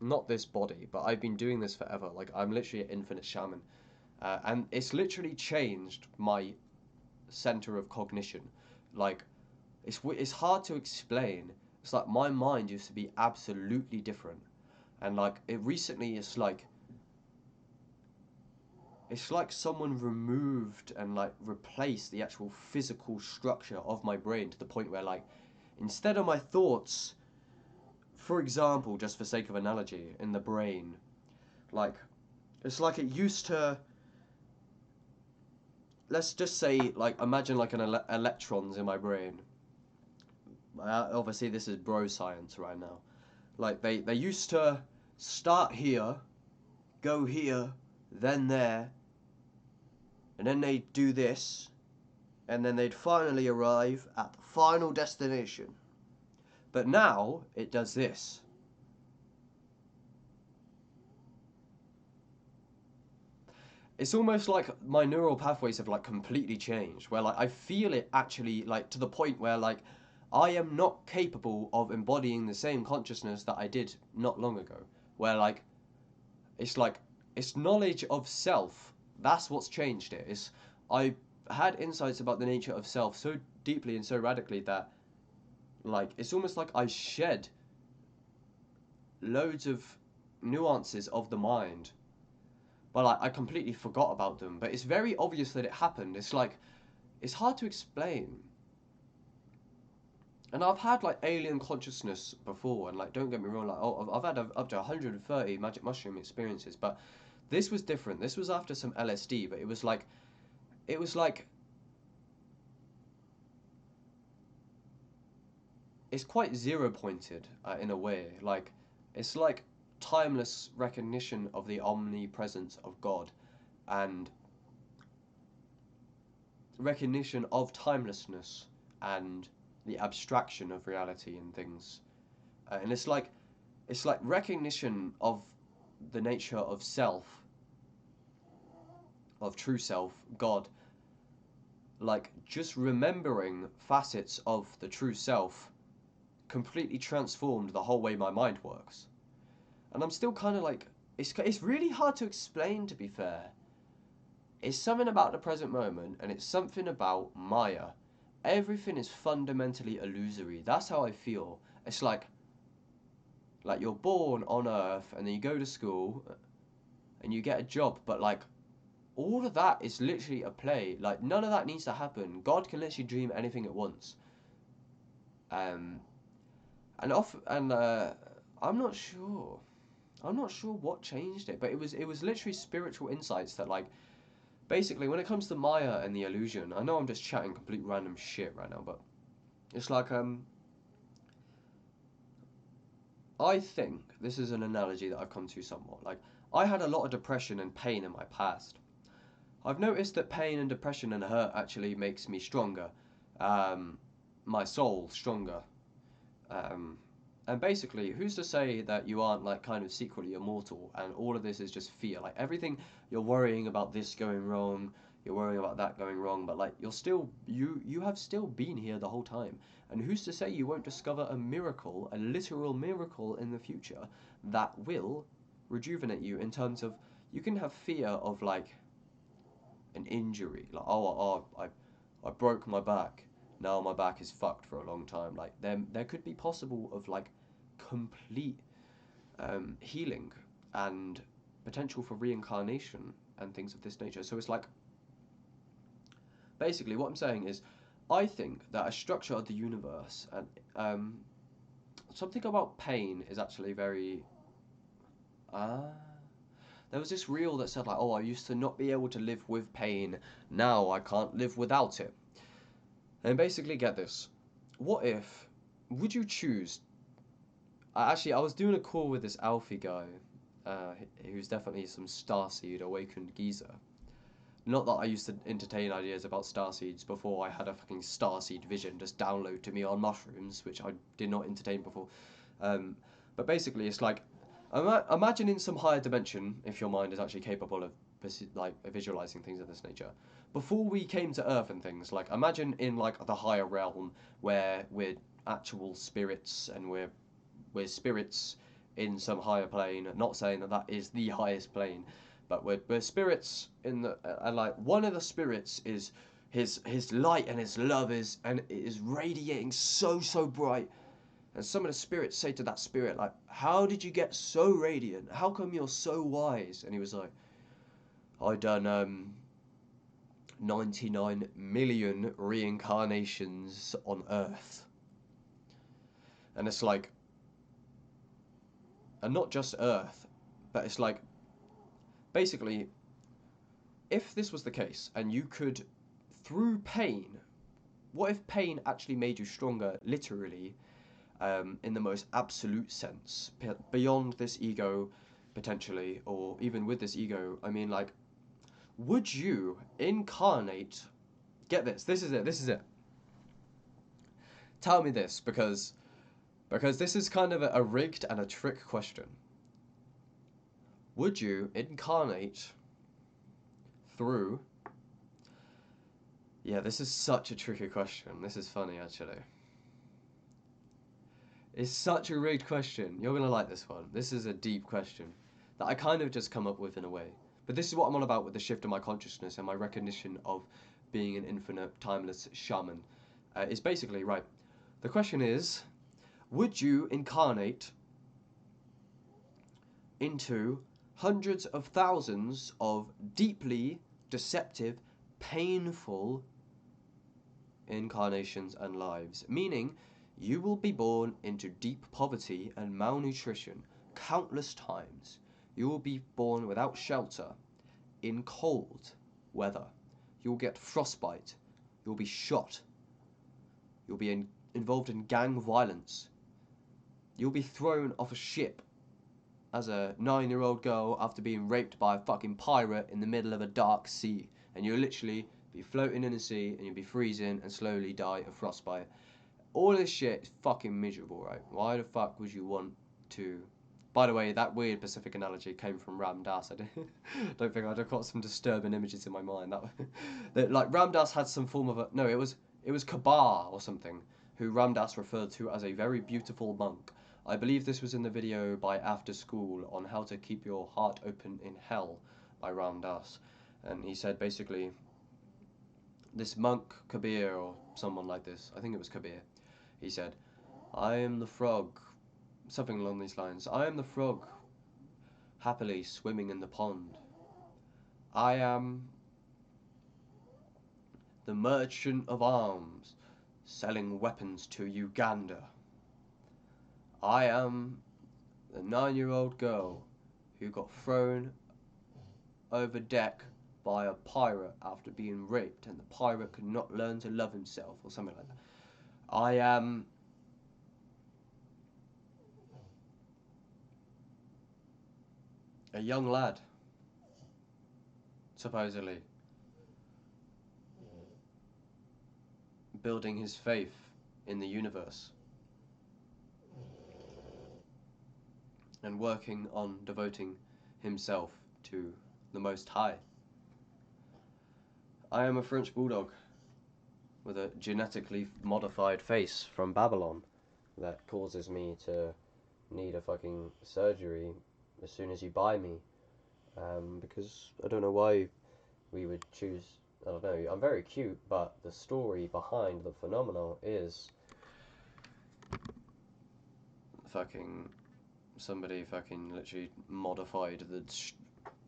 not this body, but I've been doing this forever. Like I'm literally an infinite shaman, and it's literally changed my center of cognition. Like it's hard to explain. It's like my mind used to be absolutely different, and like it recently, it's like someone removed and like replaced the actual physical structure of my brain to the point where like instead of my thoughts, for example, just for sake of analogy, in the brain, like it's like it used to. Let's just say like imagine like electrons in my brain. Obviously, this is bro science right now. Like they used to start here, go here, then there, and then they'd do this, and then they'd finally arrive at the final destination. But now it does this. It's almost like my neural pathways have like completely changed, where like I feel it actually like to the point where like I am not capable of embodying the same consciousness that I did not long ago. Where like it's knowledge of self. That's what's changed it. It's I had insights about the nature of self so deeply and so radically that like it's almost like I shed loads of nuances of the mind. But like I completely forgot about them. But it's very obvious that it happened. It's like it's hard to explain. And I've had like alien consciousness before, and like don't get me wrong, like I've had up to 130 magic mushroom experiences, but this was different. This was after some LSD, but it was like it's quite zero pointed in a way. Like it's like timeless recognition of the omnipresence of God and recognition of timelessness and the abstraction of reality and things. And it's like recognition of the nature of self, of true self, God, like just remembering facets of the true self completely transformed the whole way my mind works. And I'm still kind of like, it's really hard to explain, to be fair. It's something about the present moment, and it's something about Maya. Everything is fundamentally illusory. That's how I feel. It's like you're born on Earth, and then you go to school, and you get a job, but like all of that is literally a play. Like none of that needs to happen. God can literally dream anything at once. Um, and I'm not sure. I'm not sure what changed it, but it was literally spiritual insights that like basically when it comes to Maya and the illusion. I know I'm just chatting complete random shit right now, but it's like I think this is an analogy that I've come to somewhat. Like I had a lot of depression and pain in my past. I've noticed that pain and depression and hurt actually makes me stronger, um, my soul stronger. Um, and basically, who's to say that you aren't like kind of secretly immortal and all of this is just fear? Like everything you're worrying about this going wrong, you're worrying about that going wrong, but like you're still you have still been here the whole time. And who's to say you won't discover a miracle, a literal miracle in the future that will rejuvenate you in terms of you can have fear of like an injury, like I broke my back. Now my back is fucked for a long time. Like there could be possible of like complete healing and potential for reincarnation and things of this nature. So it's like basically what I'm saying is I think that a structure of the universe and something about pain is actually very there was this reel that said like, oh, I used to not be able to live with pain, now I can't live without it. And basically get this, what if, would you choose, actually I was doing a call with this Alfie guy, who's definitely some starseed awakened geezer. Not that I used to entertain ideas about starseeds before I had a fucking starseed vision just download to me on mushrooms, which I did not entertain before. But basically, it's like, imagine in some higher dimension, if your mind is actually capable of like visualizing things of this nature. Before we came to Earth and things, like imagine in like the higher realm where we're actual spirits and we're spirits in some higher plane. Not saying that that is the highest plane, but we're spirits in the and like one of the spirits is his light and his love is and it is radiating so bright. And some of the spirits say to that spirit like, "How did you get so radiant? How come you're so wise?" And he was like, "I done 99 million reincarnations on Earth." And it's like, and not just Earth, but it's like, basically, if this was the case, and you could, through pain, what if pain actually made you stronger, literally, in the most absolute sense, beyond this ego, potentially, or even with this ego? I mean, like, would you incarnate? Get this. This is it. This is it. Tell me this, because this is kind of a rigged and a trick question. Would you incarnate through... Yeah, this is such a tricky question. This is funny, actually. It's such a rigged question. You're going to like this one. This is a deep question that I kind of just come up with in a way. But this is what I'm on about with the shift of my consciousness and my recognition of being an infinite, timeless shaman. Is basically, right, the question is, would you incarnate into hundreds of thousands of deeply deceptive, painful incarnations and lives? Meaning, you will be born into deep poverty and malnutrition countless times. You will be born without shelter, in cold weather. You'll get frostbite. You'll be shot. You'll be involved in gang violence. You'll be thrown off a ship as a 9-year-old girl after being raped by a fucking pirate in the middle of a dark sea. And you'll literally be floating in the sea and you'll be freezing and slowly die of frostbite. All this shit is fucking miserable, right? Why the fuck would you want to... By the way, that weird Pacific analogy came from Ram Dass. I don't think I've got some disturbing images in my mind. That like Ram Dass had some form of a... No, it was Kabar or something, who Ram Dass referred to as a very beautiful monk. I believe this was in the video by After School on how to keep your heart open in hell by Ram Dass. And he said basically, this monk, Kabir, or someone like this, I think it was Kabir, he said, "I am the frog," something along these lines. "I am the frog, happily swimming in the pond. I am the merchant of arms, selling weapons to Uganda. I am the 9-year-old girl who got thrown over deck by a pirate after being raped, and the pirate could not learn to love himself," or something like that. "I am a young lad, supposedly, building his faith in the universe and working on devoting himself to the Most High. I am a French bulldog with a genetically modified face from Babylon that causes me to need a fucking surgery as soon as you buy me, because I don't know why we would choose. I don't know, I'm very cute, but the story behind the phenomenon is fucking somebody fucking literally modified the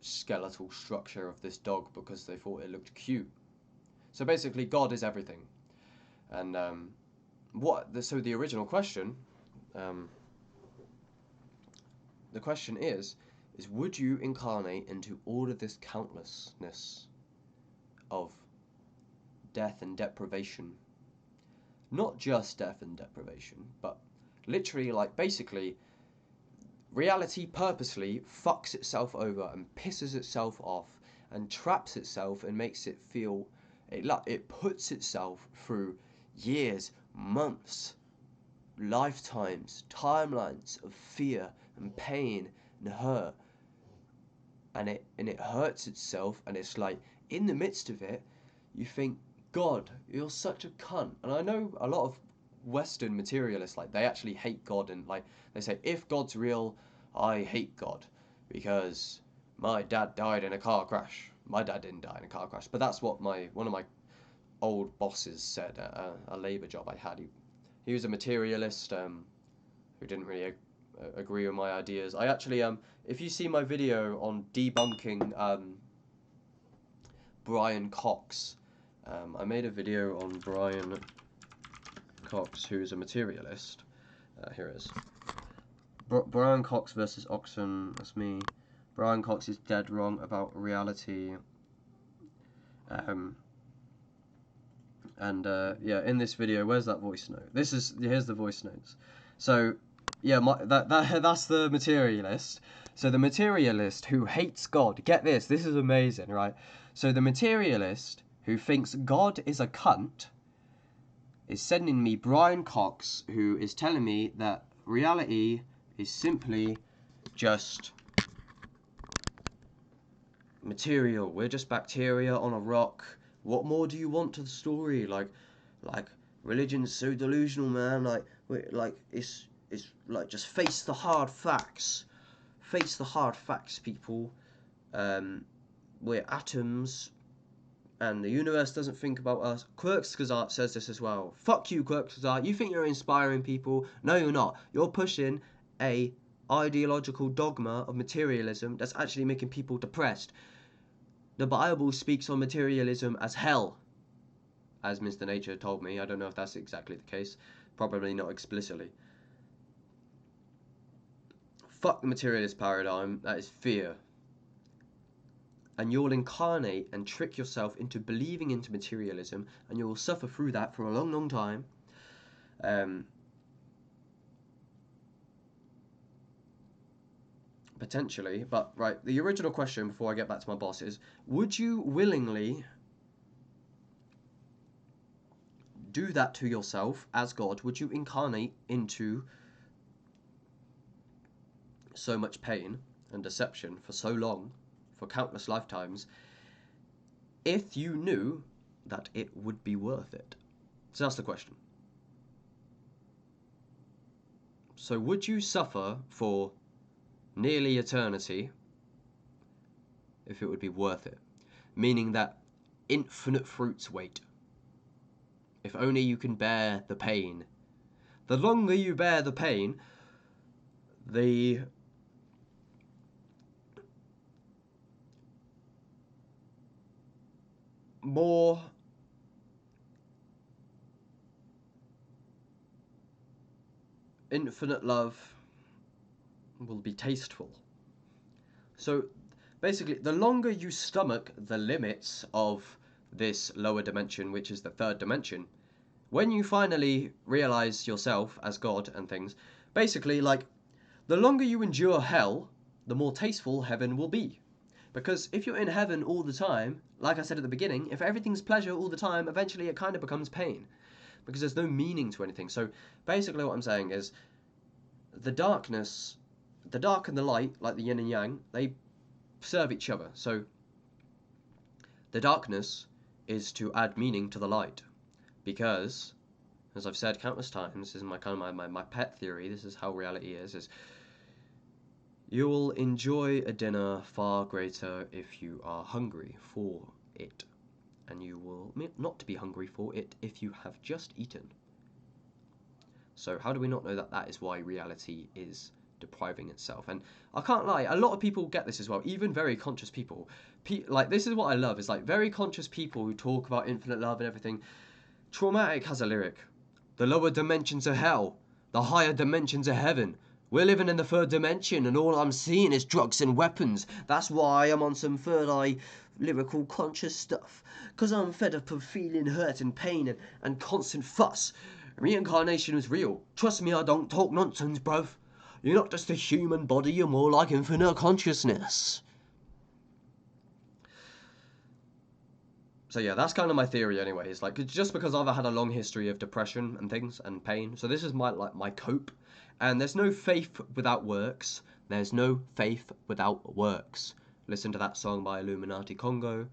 skeletal structure of this dog because they thought it looked cute. So basically, God is everything. And so the original question, the question is would you incarnate into all of this countlessness of death and deprivation? Not just death and deprivation, but literally, like, basically, reality purposely fucks itself over and pisses itself off and traps itself and makes it feel, it puts itself through years, months, lifetimes, timelines of fear and pain and hurt, and it hurts itself, and it's like, in the midst of it, you think, God, you're such a cunt. And I know a lot of Western materialists, like, they actually hate God, and like they say, if God's real, I hate God because my dad died in a car crash. My dad didn't die in a car crash, but that's what one of my old bosses said at a Labour job I had. He was a materialist who didn't really agree with my ideas. I actually, if you see my video on debunking Brian Cox, I made a video on Brian Cox, who's a materialist. Here it is. Brian Cox versus Oxen, that's me. Brian Cox is dead wrong about reality. Yeah, in this video, where's that voice note? Here's the voice notes. So, yeah, that's the materialist. So the materialist who hates God, get this is amazing, right? So the materialist who thinks God is a cunt is sending me Brian Cox, who is telling me that reality is simply just material. We're just bacteria on a rock. What more do you want to the story? Like religion's so delusional, man. Like it's like, just face the hard facts. Face the hard facts, people. We're atoms, and the universe doesn't think about us. Quirkskazart says this as well. Fuck you, Quirkskazart. You think you're inspiring people? No, you're not. You're pushing a ideological dogma of materialism that's actually making people depressed. The Bible speaks on materialism as hell, as Mr. Nature told me. I don't know if that's exactly the case. Probably not explicitly. Fuck the materialist paradigm. That is fear. And you'll incarnate and trick yourself into believing into materialism, and you will suffer through that for a long, long time. Potentially, but right, the original question before I get back to my boss is, would you willingly do that to yourself as God? Would you incarnate into so much pain and deception for so long, for countless lifetimes, if you knew that it would be worth it? So that's the question. So would you suffer for nearly eternity if it would be worth it? Meaning that infinite fruits wait. If only you can bear the pain. The longer you bear the pain, the more infinite love will be tasteful. So basically, the longer you stomach the limits of this lower dimension, which is the third dimension, when you finally realize yourself as God and things, basically, like, the longer you endure hell, the more tasteful heaven will be. Because if you're in heaven all the time, like I said at the beginning, if everything's pleasure all the time, eventually it kind of becomes pain. Because there's no meaning to anything. So basically what I'm saying is, the dark and the light, like the yin and yang, they serve each other. So the darkness is to add meaning to the light. Because, as I've said countless times, this is my pet theory, this is how reality is you will enjoy a dinner far greater if you are hungry for it. And you will not be hungry for it if you have just eaten. So how do we not know that that is why reality is depriving itself? And I can't lie, a lot of people get this as well, even very conscious people. Like, this is what I love, is like very conscious people who talk about infinite love and everything. Traumatic has a lyric. The lower dimensions are hell, the higher dimensions are heaven. We're living in the third dimension, and all I'm seeing is drugs and weapons. That's why I'm on some third eye lyrical conscious stuff. Because I'm fed up of feeling hurt and pain and constant fuss. Reincarnation is real. Trust me, I don't talk nonsense, bruv. You're not just a human body, you're more like infinite consciousness. So yeah, that's kind of my theory anyways. Like, it's just because I've had a long history of depression and things and pain. So this is my cope. And there's no faith without works. There's no faith without works. Listen to that song by Illuminati Congo.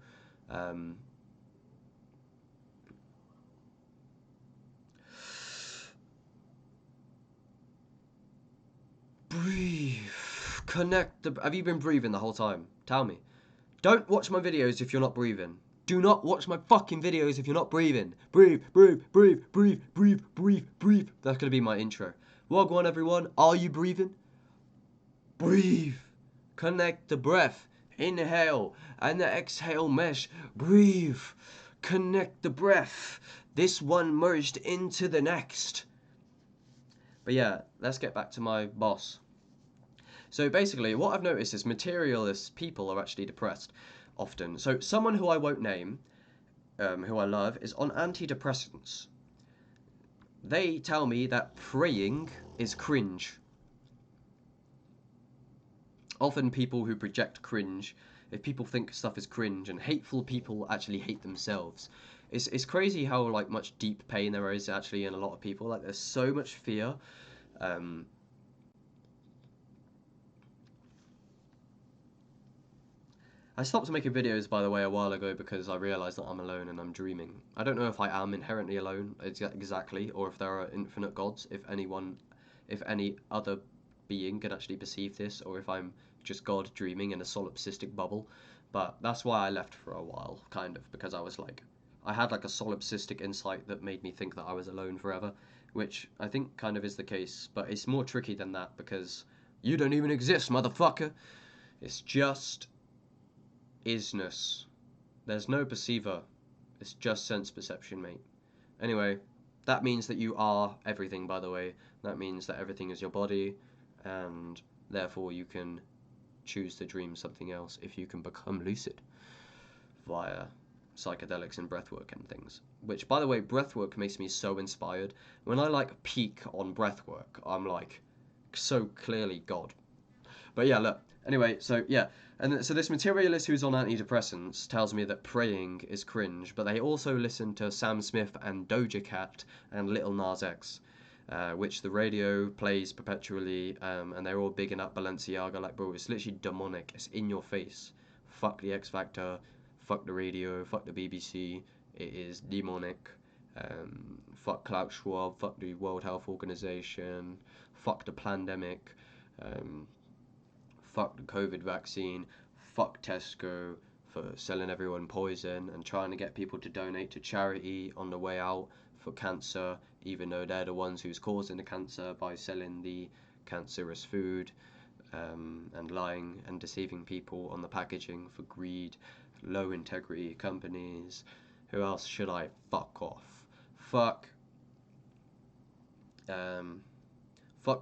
Breathe. Connect the... Have you been breathing the whole time? Tell me. Don't watch my videos if you're not breathing. Do not watch my fucking videos if you're not breathing. Breathe, breathe, breathe, breathe, breathe, breathe, breathe. That's going to be my intro. Wagwan, everyone. Are you breathing? Breathe. Connect the breath. Inhale and the exhale mesh. Breathe. Connect the breath. This one merged into the next. But yeah, let's get back to my boss. So basically, what I've noticed is materialist people are actually depressed often. So someone who I won't name, who I love, is on antidepressants. They tell me that praying is cringe. Often people who project cringe, if people think stuff is cringe, and hateful people actually hate themselves. It's crazy how like much deep pain there is actually in a lot of people. Like there's so much fear. I stopped making videos, by the way, a while ago because I realised that I'm alone and I'm dreaming. I don't know if I am inherently alone exactly, or if there are infinite gods, if any other being can actually perceive this, or if I'm just God dreaming in a solipsistic bubble. But that's why I left for a while, kind of, because I had like a solipsistic insight that made me think that I was alone forever, which I think kind of is the case, but it's more tricky than that because you don't even exist, motherfucker. It's just isness. There's no perceiver. It's just sense perception, mate. Anyway, that means that you are everything, by the way. That means that everything is your body, and therefore you can choose to dream something else if you can become lucid via psychedelics and breathwork and things. Which, by the way, breathwork makes me so inspired. When I like peak on breathwork, I'm like so clearly God. But yeah, look. Anyway, so yeah, and so this materialist who's on antidepressants tells me that praying is cringe, but they also listen to Sam Smith and Doja Cat and Lil Nas X, which the radio plays perpetually, and they're all bigging up Balenciaga. Like, bro, it's literally demonic. It's in your face. Fuck the X Factor, fuck the radio, fuck the BBC. It is demonic. Fuck Klaus Schwab, fuck the World Health Organization, fuck the pandemic. Fuck the COVID vaccine, fuck Tesco for selling everyone poison and trying to get people to donate to charity on the way out for cancer, even though they're the ones who's causing the cancer by selling the cancerous food, and lying and deceiving people on the packaging for greed, low integrity companies. Who else should I fuck off? Fuck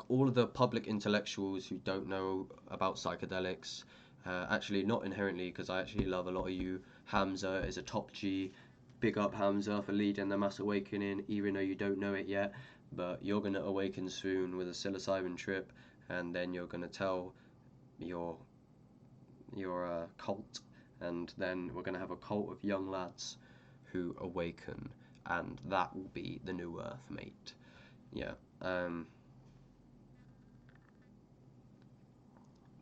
all of the public intellectuals who don't know about psychedelics. Actually, not inherently, because I actually love a lot of you. Hamza is a top G. Big up Hamza for leading the mass awakening, even though you don't know it yet. But you're going to awaken soon with a psilocybin trip, and then you're going to tell your cult, and then we're going to have a cult of young lads who awaken, and that will be the new Earth, mate. Yeah.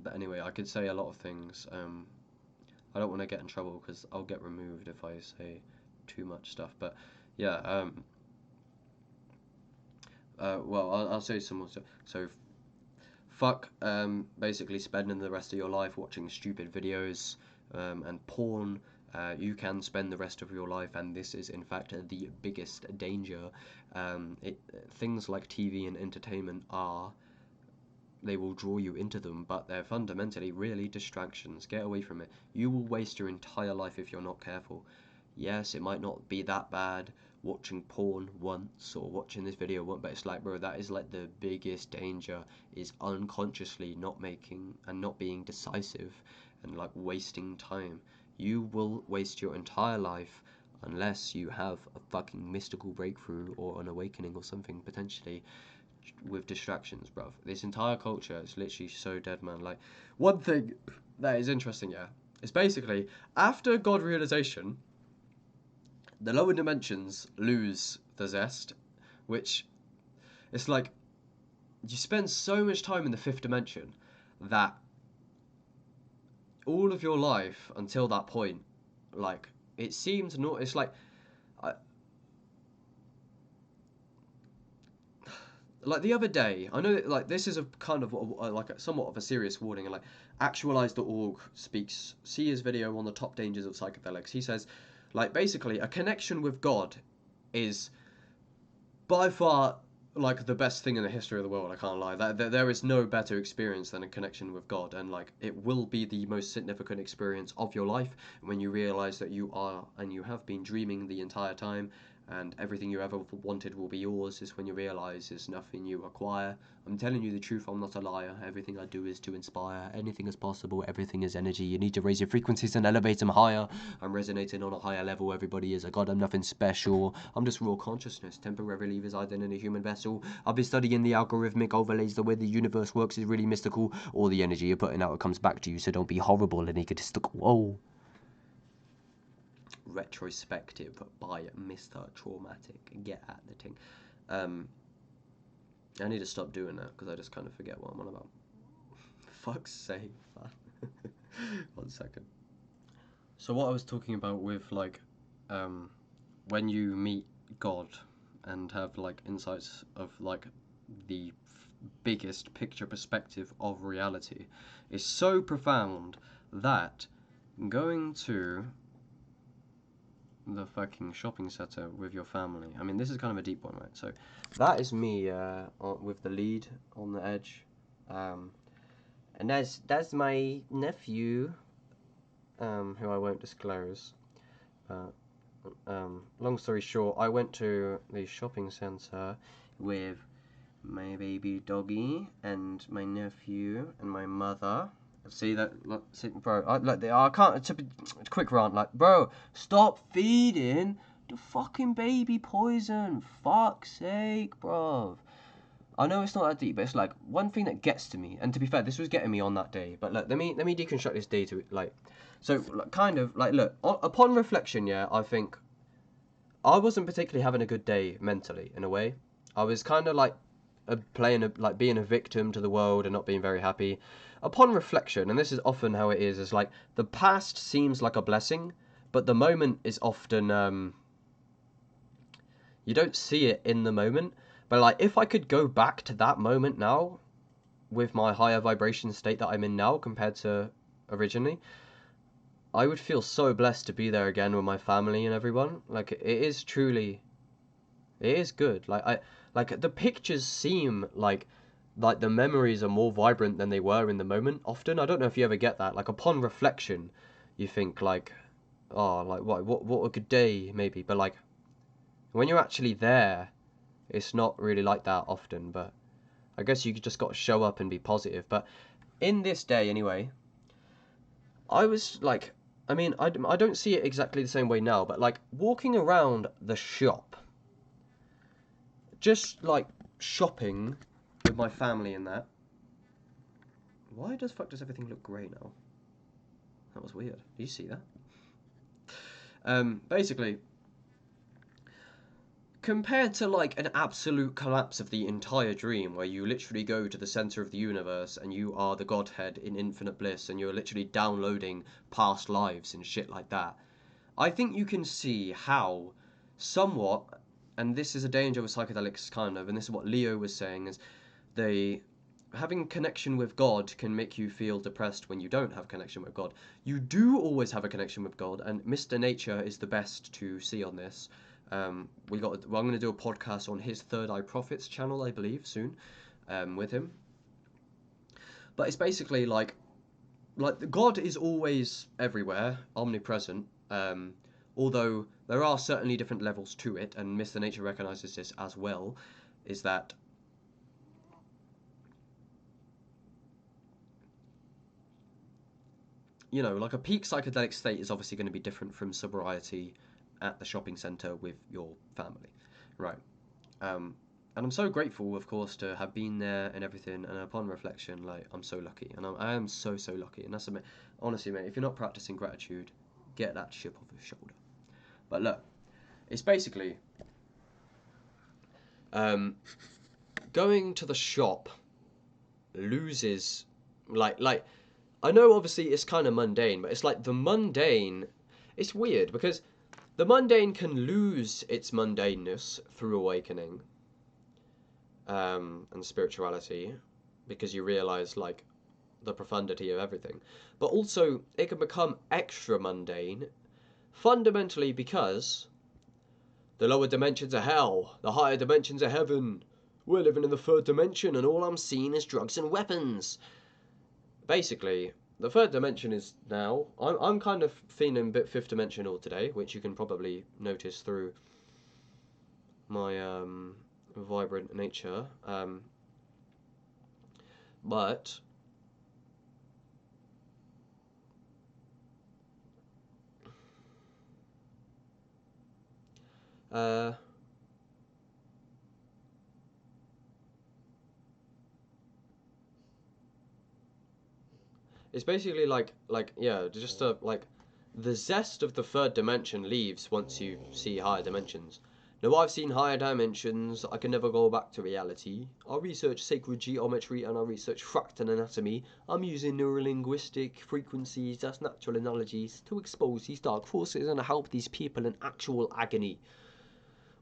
But anyway, I could say a lot of things. I don't want to get in trouble because I'll get removed if I say too much stuff. But yeah, well, I'll say some more stuff. So, fuck, basically spending the rest of your life watching stupid videos and porn. You can spend the rest of your life, and this is in fact the biggest danger. Things like TV and entertainment they will draw you into them, but they're fundamentally really distractions. Get away from it. You will waste your entire life if you're not careful. Yes, it might not be that bad watching porn once or watching this video once, but it's like, bro, that is like the biggest danger, is unconsciously not making and not being decisive and like wasting time. You will waste your entire life unless you have a fucking mystical breakthrough or an awakening or something potentially with distractions, bruv. This entire culture is literally so dead, man. Like, one thing that is interesting, yeah, is basically after God realization, the lower dimensions lose the zest, which it's like you spend so much time in the fifth dimension that all of your life until that point, like it seems not. It's like, like the other day, I know that, like this is a kind of like somewhat of a serious warning, and like actualize.org speaks, see his video on the top dangers of psychedelics. He says, like basically a connection with God is by far like the best thing in the history of the world. I can't lie. There is no better experience than a connection with God, and like it will be the most significant experience of your life when you realize that you are and you have been dreaming the entire time, and everything you ever wanted will be yours. Is when you realize there's nothing you acquire. I'm telling you the truth, I'm not a liar. Everything I do is to inspire. Anything is possible. Everything is energy. You need to raise your frequencies and elevate them higher. I'm resonating on a higher level. Everybody is a god. I'm nothing special. I'm just raw consciousness, temporarily residing in a human vessel. I've been studying the algorithmic overlays. The way the universe works is really mystical. All the energy you're putting out, it comes back to you. So don't be horrible and egotistical. Whoa. Retrospective by Mr. Traumatic. Get at the thing. I need to stop doing that because I just kind of forget what I'm on about. Fuck's sake. 1 second. So what I was talking about with like when you meet God and have like insights of like the biggest picture perspective of reality is so profound that going to the fucking shopping centre with your family. I mean, this is kind of a deep one, right? So that is me with the lead on the edge, and that's my nephew, who I won't disclose. Long story short, I went to the shopping centre with my baby doggy and my nephew and my mother. See that, look, see, bro. I can't. It's a quick rant. Like, bro, stop feeding the fucking baby poison. Fuck's sake, bro. I know it's not that deep, but it's like one thing that gets to me. And to be fair, this was getting me on that day. But look, let me deconstruct this day to like. So kind of like look upon reflection, yeah, I think I wasn't particularly having a good day mentally in a way. I was kind of like being a victim to the world and not being very happy. Upon reflection, and this is often how it is like the past seems like a blessing, but the moment is often you don't see it in the moment. But like if I could go back to that moment now with my higher vibration state that I'm in now compared to originally, I would feel so blessed to be there again with my family and everyone. Like it is truly, it is good. Like the pictures seem like the memories are more vibrant than they were in the moment. Often, I don't know if you ever get that. Like upon reflection, you think like, oh, like what a good day maybe. But like when you're actually there, it's not really like that often. But I guess you just got to show up and be positive. But in this day anyway, I was like, I mean, I don't see it exactly the same way now, but like walking around the shop, just like shopping with my family and that. Why does everything look grey now? That was weird. Do you see that? Basically, compared to like an absolute collapse of the entire dream where you literally go to the center of the universe and you are the godhead in infinite bliss and you're literally downloading past lives and shit like that, I think you can see how somewhat, and this is a danger with psychedelics kind of, and this is what Leo was saying, is having connection with God can make you feel depressed when you don't have connection with God. You do always have a connection with God, and Mr. Nature is the best to see on this. I'm going to do a podcast on his Third Eye Prophets channel, I believe, soon, with him. But it's basically like God is always everywhere, omnipresent. Although there are certainly different levels to it, and Mr. Nature recognizes this as well, is that you know, like a peak psychedelic state is obviously going to be different from sobriety at the shopping centre with your family, right? And I'm so grateful, of course, to have been there and everything. And upon reflection, like I'm so lucky, and I am so lucky. And that's honestly, mate, if you're not practicing gratitude, get that chip off your shoulder. But look, It's basically going to the shop loses like I know obviously it's kind of mundane, but it's like the mundane. It's weird because the mundane can lose its mundaneness through awakening and spirituality because you realize like the profundity of everything. But also it can become extra mundane fundamentally because the lower dimensions are hell, the higher dimensions are heaven. We're living in the third dimension and all I'm seeing is drugs and weapons. Basically, the third dimension is now. I'm kind of feeling a bit fifth dimensional today, which you can probably notice through my vibrant nature. But it's basically like yeah, just like the zest of the third dimension leaves once you see higher dimensions. Now I've seen higher dimensions, I can never go back to reality. I research sacred geometry and I research fractal anatomy. I'm using neurolinguistic frequencies, that's natural analogies, to expose these dark forces and help these people in actual agony.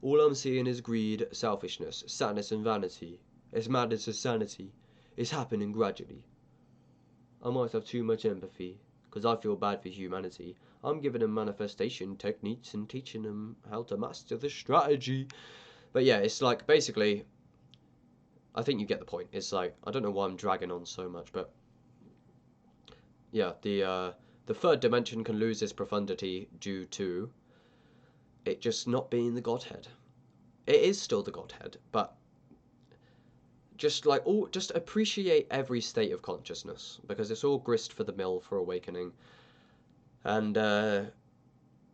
All I'm seeing is greed, selfishness, sadness and vanity. It's madness and sanity. It's happening gradually. I might have too much empathy, because I feel bad for humanity. I'm giving them manifestation techniques and teaching them how to master the strategy. But yeah, it's like, basically, I think you get the point. It's like, I don't know why I'm dragging on so much, but yeah, the third dimension can lose its profundity due to it just not being the Godhead. It is still the Godhead, but just appreciate every state of consciousness because it's all grist for the mill for awakening. And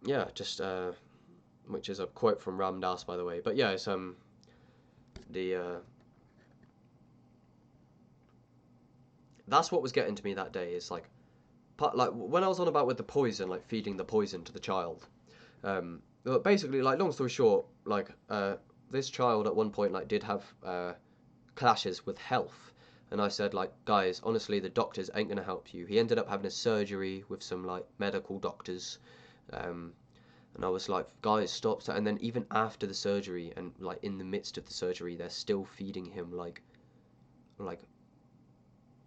yeah, just which is a quote from Ram Dass, by the way. But yeah, it's the that's what was getting to me that day. Is like when I was on about with the poison, like feeding the poison to the child. Basically, like long story short, like this child at one point like did have clashes with health, and I said like, guys, honestly the doctors ain't gonna help you. He ended up having a surgery with some like medical doctors, and I was like, guys, stop. And then even after the surgery and like in the midst of the surgery, they're still feeding him like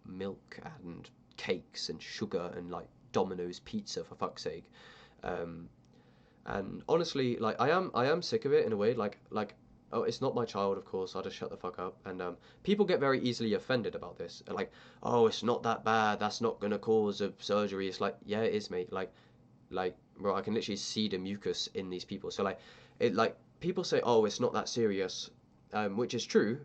milk and cakes and sugar and like Domino's pizza, for fuck's sake. And honestly, like I am sick of it in a way. Like oh, it's not my child, of course. I'll just shut the fuck up. And people get very easily offended about this. Like, oh, it's not that bad. That's not gonna cause a surgery. It's like, yeah, it is, mate. Like, bro, I can literally see the mucus in these people. So like people say, oh, it's not that serious, which is true.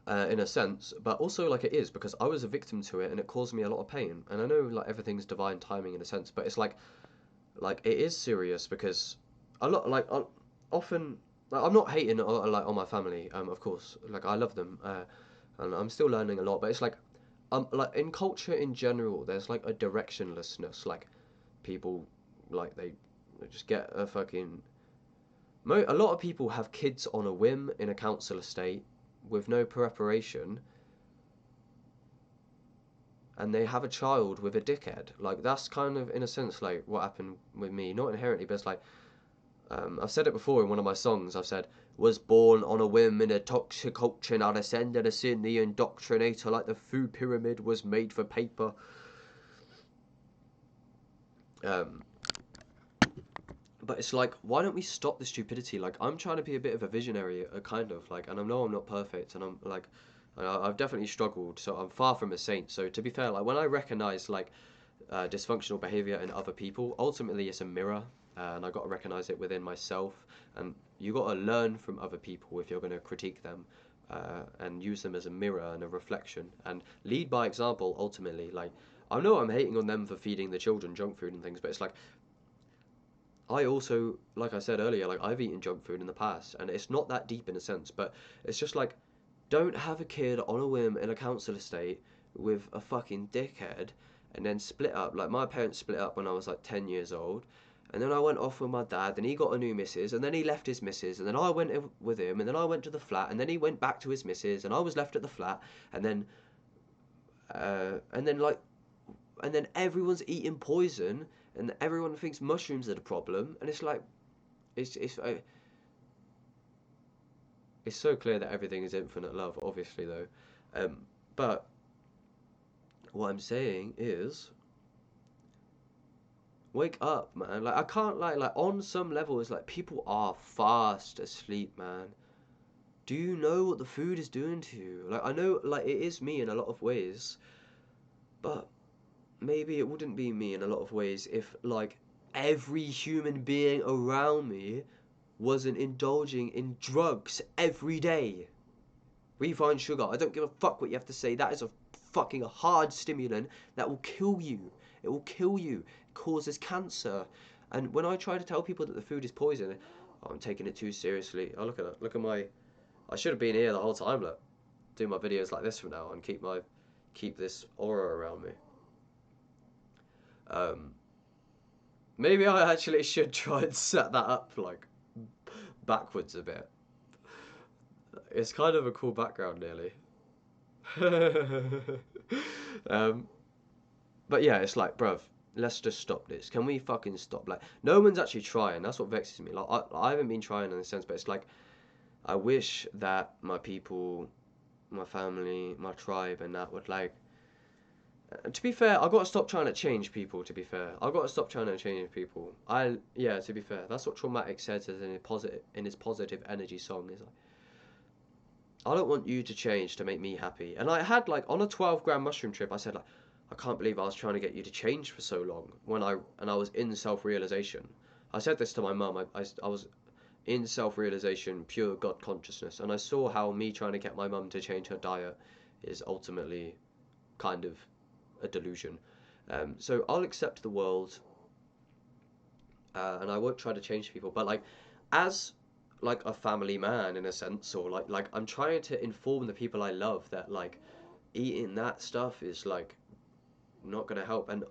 In a sense, but also like it is because I was a victim to it and it caused me a lot of pain. And I know like everything's divine timing in a sense, but it's like it is serious because a lot like often like, I'm not hating like on my family, of course, like I love them, and I'm still learning a lot, but it's like in culture in general there's like a directionlessness, like people like they just get a fucking a lot of people have kids on a whim in a council estate with no preparation, and they have a child with a dickhead. Like that's kind of in a sense like what happened with me, not inherently, but it's like I've said it before in one of my songs. I've said, was born on a whim in a toxic culture, now descended a sin the indoctrinator, like the food pyramid was made for paper. But it's like, why don't we stop the stupidity? Like, I'm trying to be a bit of a visionary, kind of like, and I know I'm not perfect, and I'm like, I've definitely struggled, so I'm far from a saint. So to be fair, like when I recognize like dysfunctional behavior in other people, ultimately it's a mirror, and I got to recognize it within myself. And you got to learn from other people if you're going to critique them, and use them as a mirror and a reflection, and lead by example. Ultimately, like I know I'm hating on them for feeding the children junk food and things, but it's like I also, like I said earlier, like I've eaten junk food in the past, and it's not that deep in a sense, but it's just like, don't have a kid on a whim in a council estate with a fucking dickhead, and then split up. Like my parents split up when I was like 10 years old, And then I went off with my dad, and he got a new missus, and then he left his missus, and then I went with him, and then I went to the flat, and then he went back to his missus, and I was left at the flat, and then, like, and then everyone's eating poison, and everyone thinks mushrooms are the problem, and it's like, it's so clear that everything is infinite love, obviously though, but what I'm saying is, wake up, man. Like I can't like on some level, it's like people are fast asleep, man. Do you know what the food is doing to you? Like I know, like it is me in a lot of ways, but maybe it wouldn't be me in a lot of ways if like every human being around me wasn't indulging in drugs every day. Refined sugar. I don't give a fuck what you have to say. That is a fucking hard stimulant that will kill you. It will kill you. It causes cancer. And when I try to tell people that the food is poison, oh, I'm taking it too seriously. Oh, look at that. Look at my. I should have been here the whole time. Look, do my videos like this from now and keep this aura around me. Um, maybe I actually should try and set that up like backwards a bit. It's kind of a cool background, nearly. um, but yeah, it's like, bruv, let's just stop this. Can we fucking stop? Like, no one's actually trying. That's what vexes me. Like, I haven't been trying in a sense, but it's like, I wish that my people, my family, my tribe, and that would like. To be fair, I got to stop trying to change people. To be fair, I got to stop trying to change people. Yeah. To be fair, that's what Traumatic says in his positive energy song. Is like, I don't want you to change to make me happy. And I had like on a 12-gram mushroom trip, I said like, I can't believe I was trying to get you to change for so long and I was in self-realization. I said this to my mum. I was in self-realization, pure God consciousness, and I saw how me trying to get my mum to change her diet is ultimately kind of a delusion. So I'll accept the world, and I won't try to change people. But like, as like a family man in a sense, or like I'm trying to inform the people I love that like eating that stuff is like not gonna help. And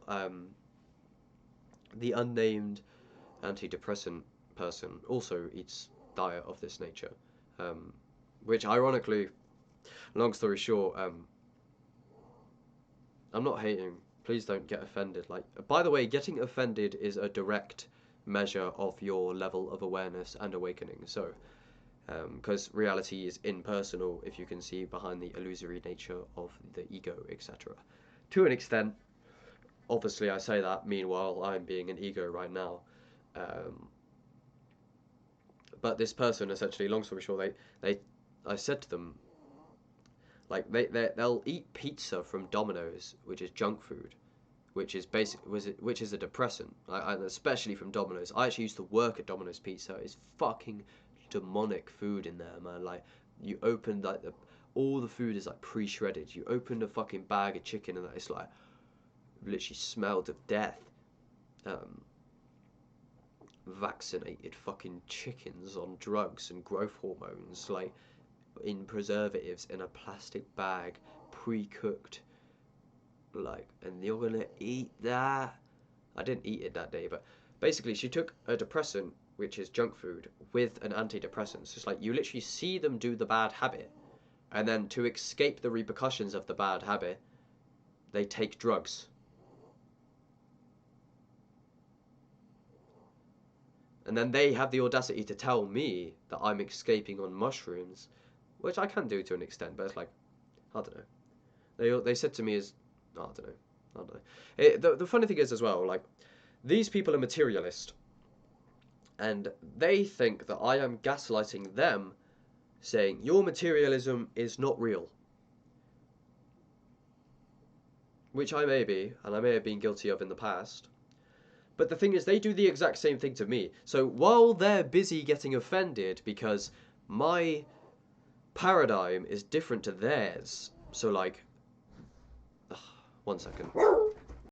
the unnamed antidepressant person also eats diet of this nature, um, which ironically, long story short, I'm not hating. Please don't get offended. Like, by the way, getting offended is a direct measure of your level of awareness and awakening. So, because reality is impersonal, if you can see behind the illusory nature of the ego, etc. To an extent, obviously, I say that. Meanwhile, I'm being an ego right now. Um, but this person, essentially, long story short, I said to them, like, they'll eat pizza from Domino's, which is junk food, which is a depressant, and especially from Domino's. I actually used to work at Domino's Pizza. It's fucking demonic food in there, man. Like you open like all the food is like pre-shredded. You open a fucking bag of chicken and it's like literally smelled of death. Um, Vaccinated fucking chickens on drugs and growth hormones, like in preservatives in a plastic bag, pre-cooked. Like, and you're gonna eat that? I didn't eat it that day, but basically she took a depressant, which is junk food, with an antidepressant. So it's like you literally see them do the bad habit, and then to escape the repercussions of the bad habit, they take drugs. And then they have the audacity to tell me that I'm escaping on mushrooms, which I can do to an extent, but it's like, I don't know. They said to me is, oh, I don't know. I don't know. The funny thing is as well, like, these people are materialist, and they think that I am gaslighting them, saying your materialism is not real, which I may be, and I may have been guilty of in the past. But the thing is, they do the exact same thing to me. So while they're busy getting offended because my paradigm is different to theirs, so like, ugh, 1 second.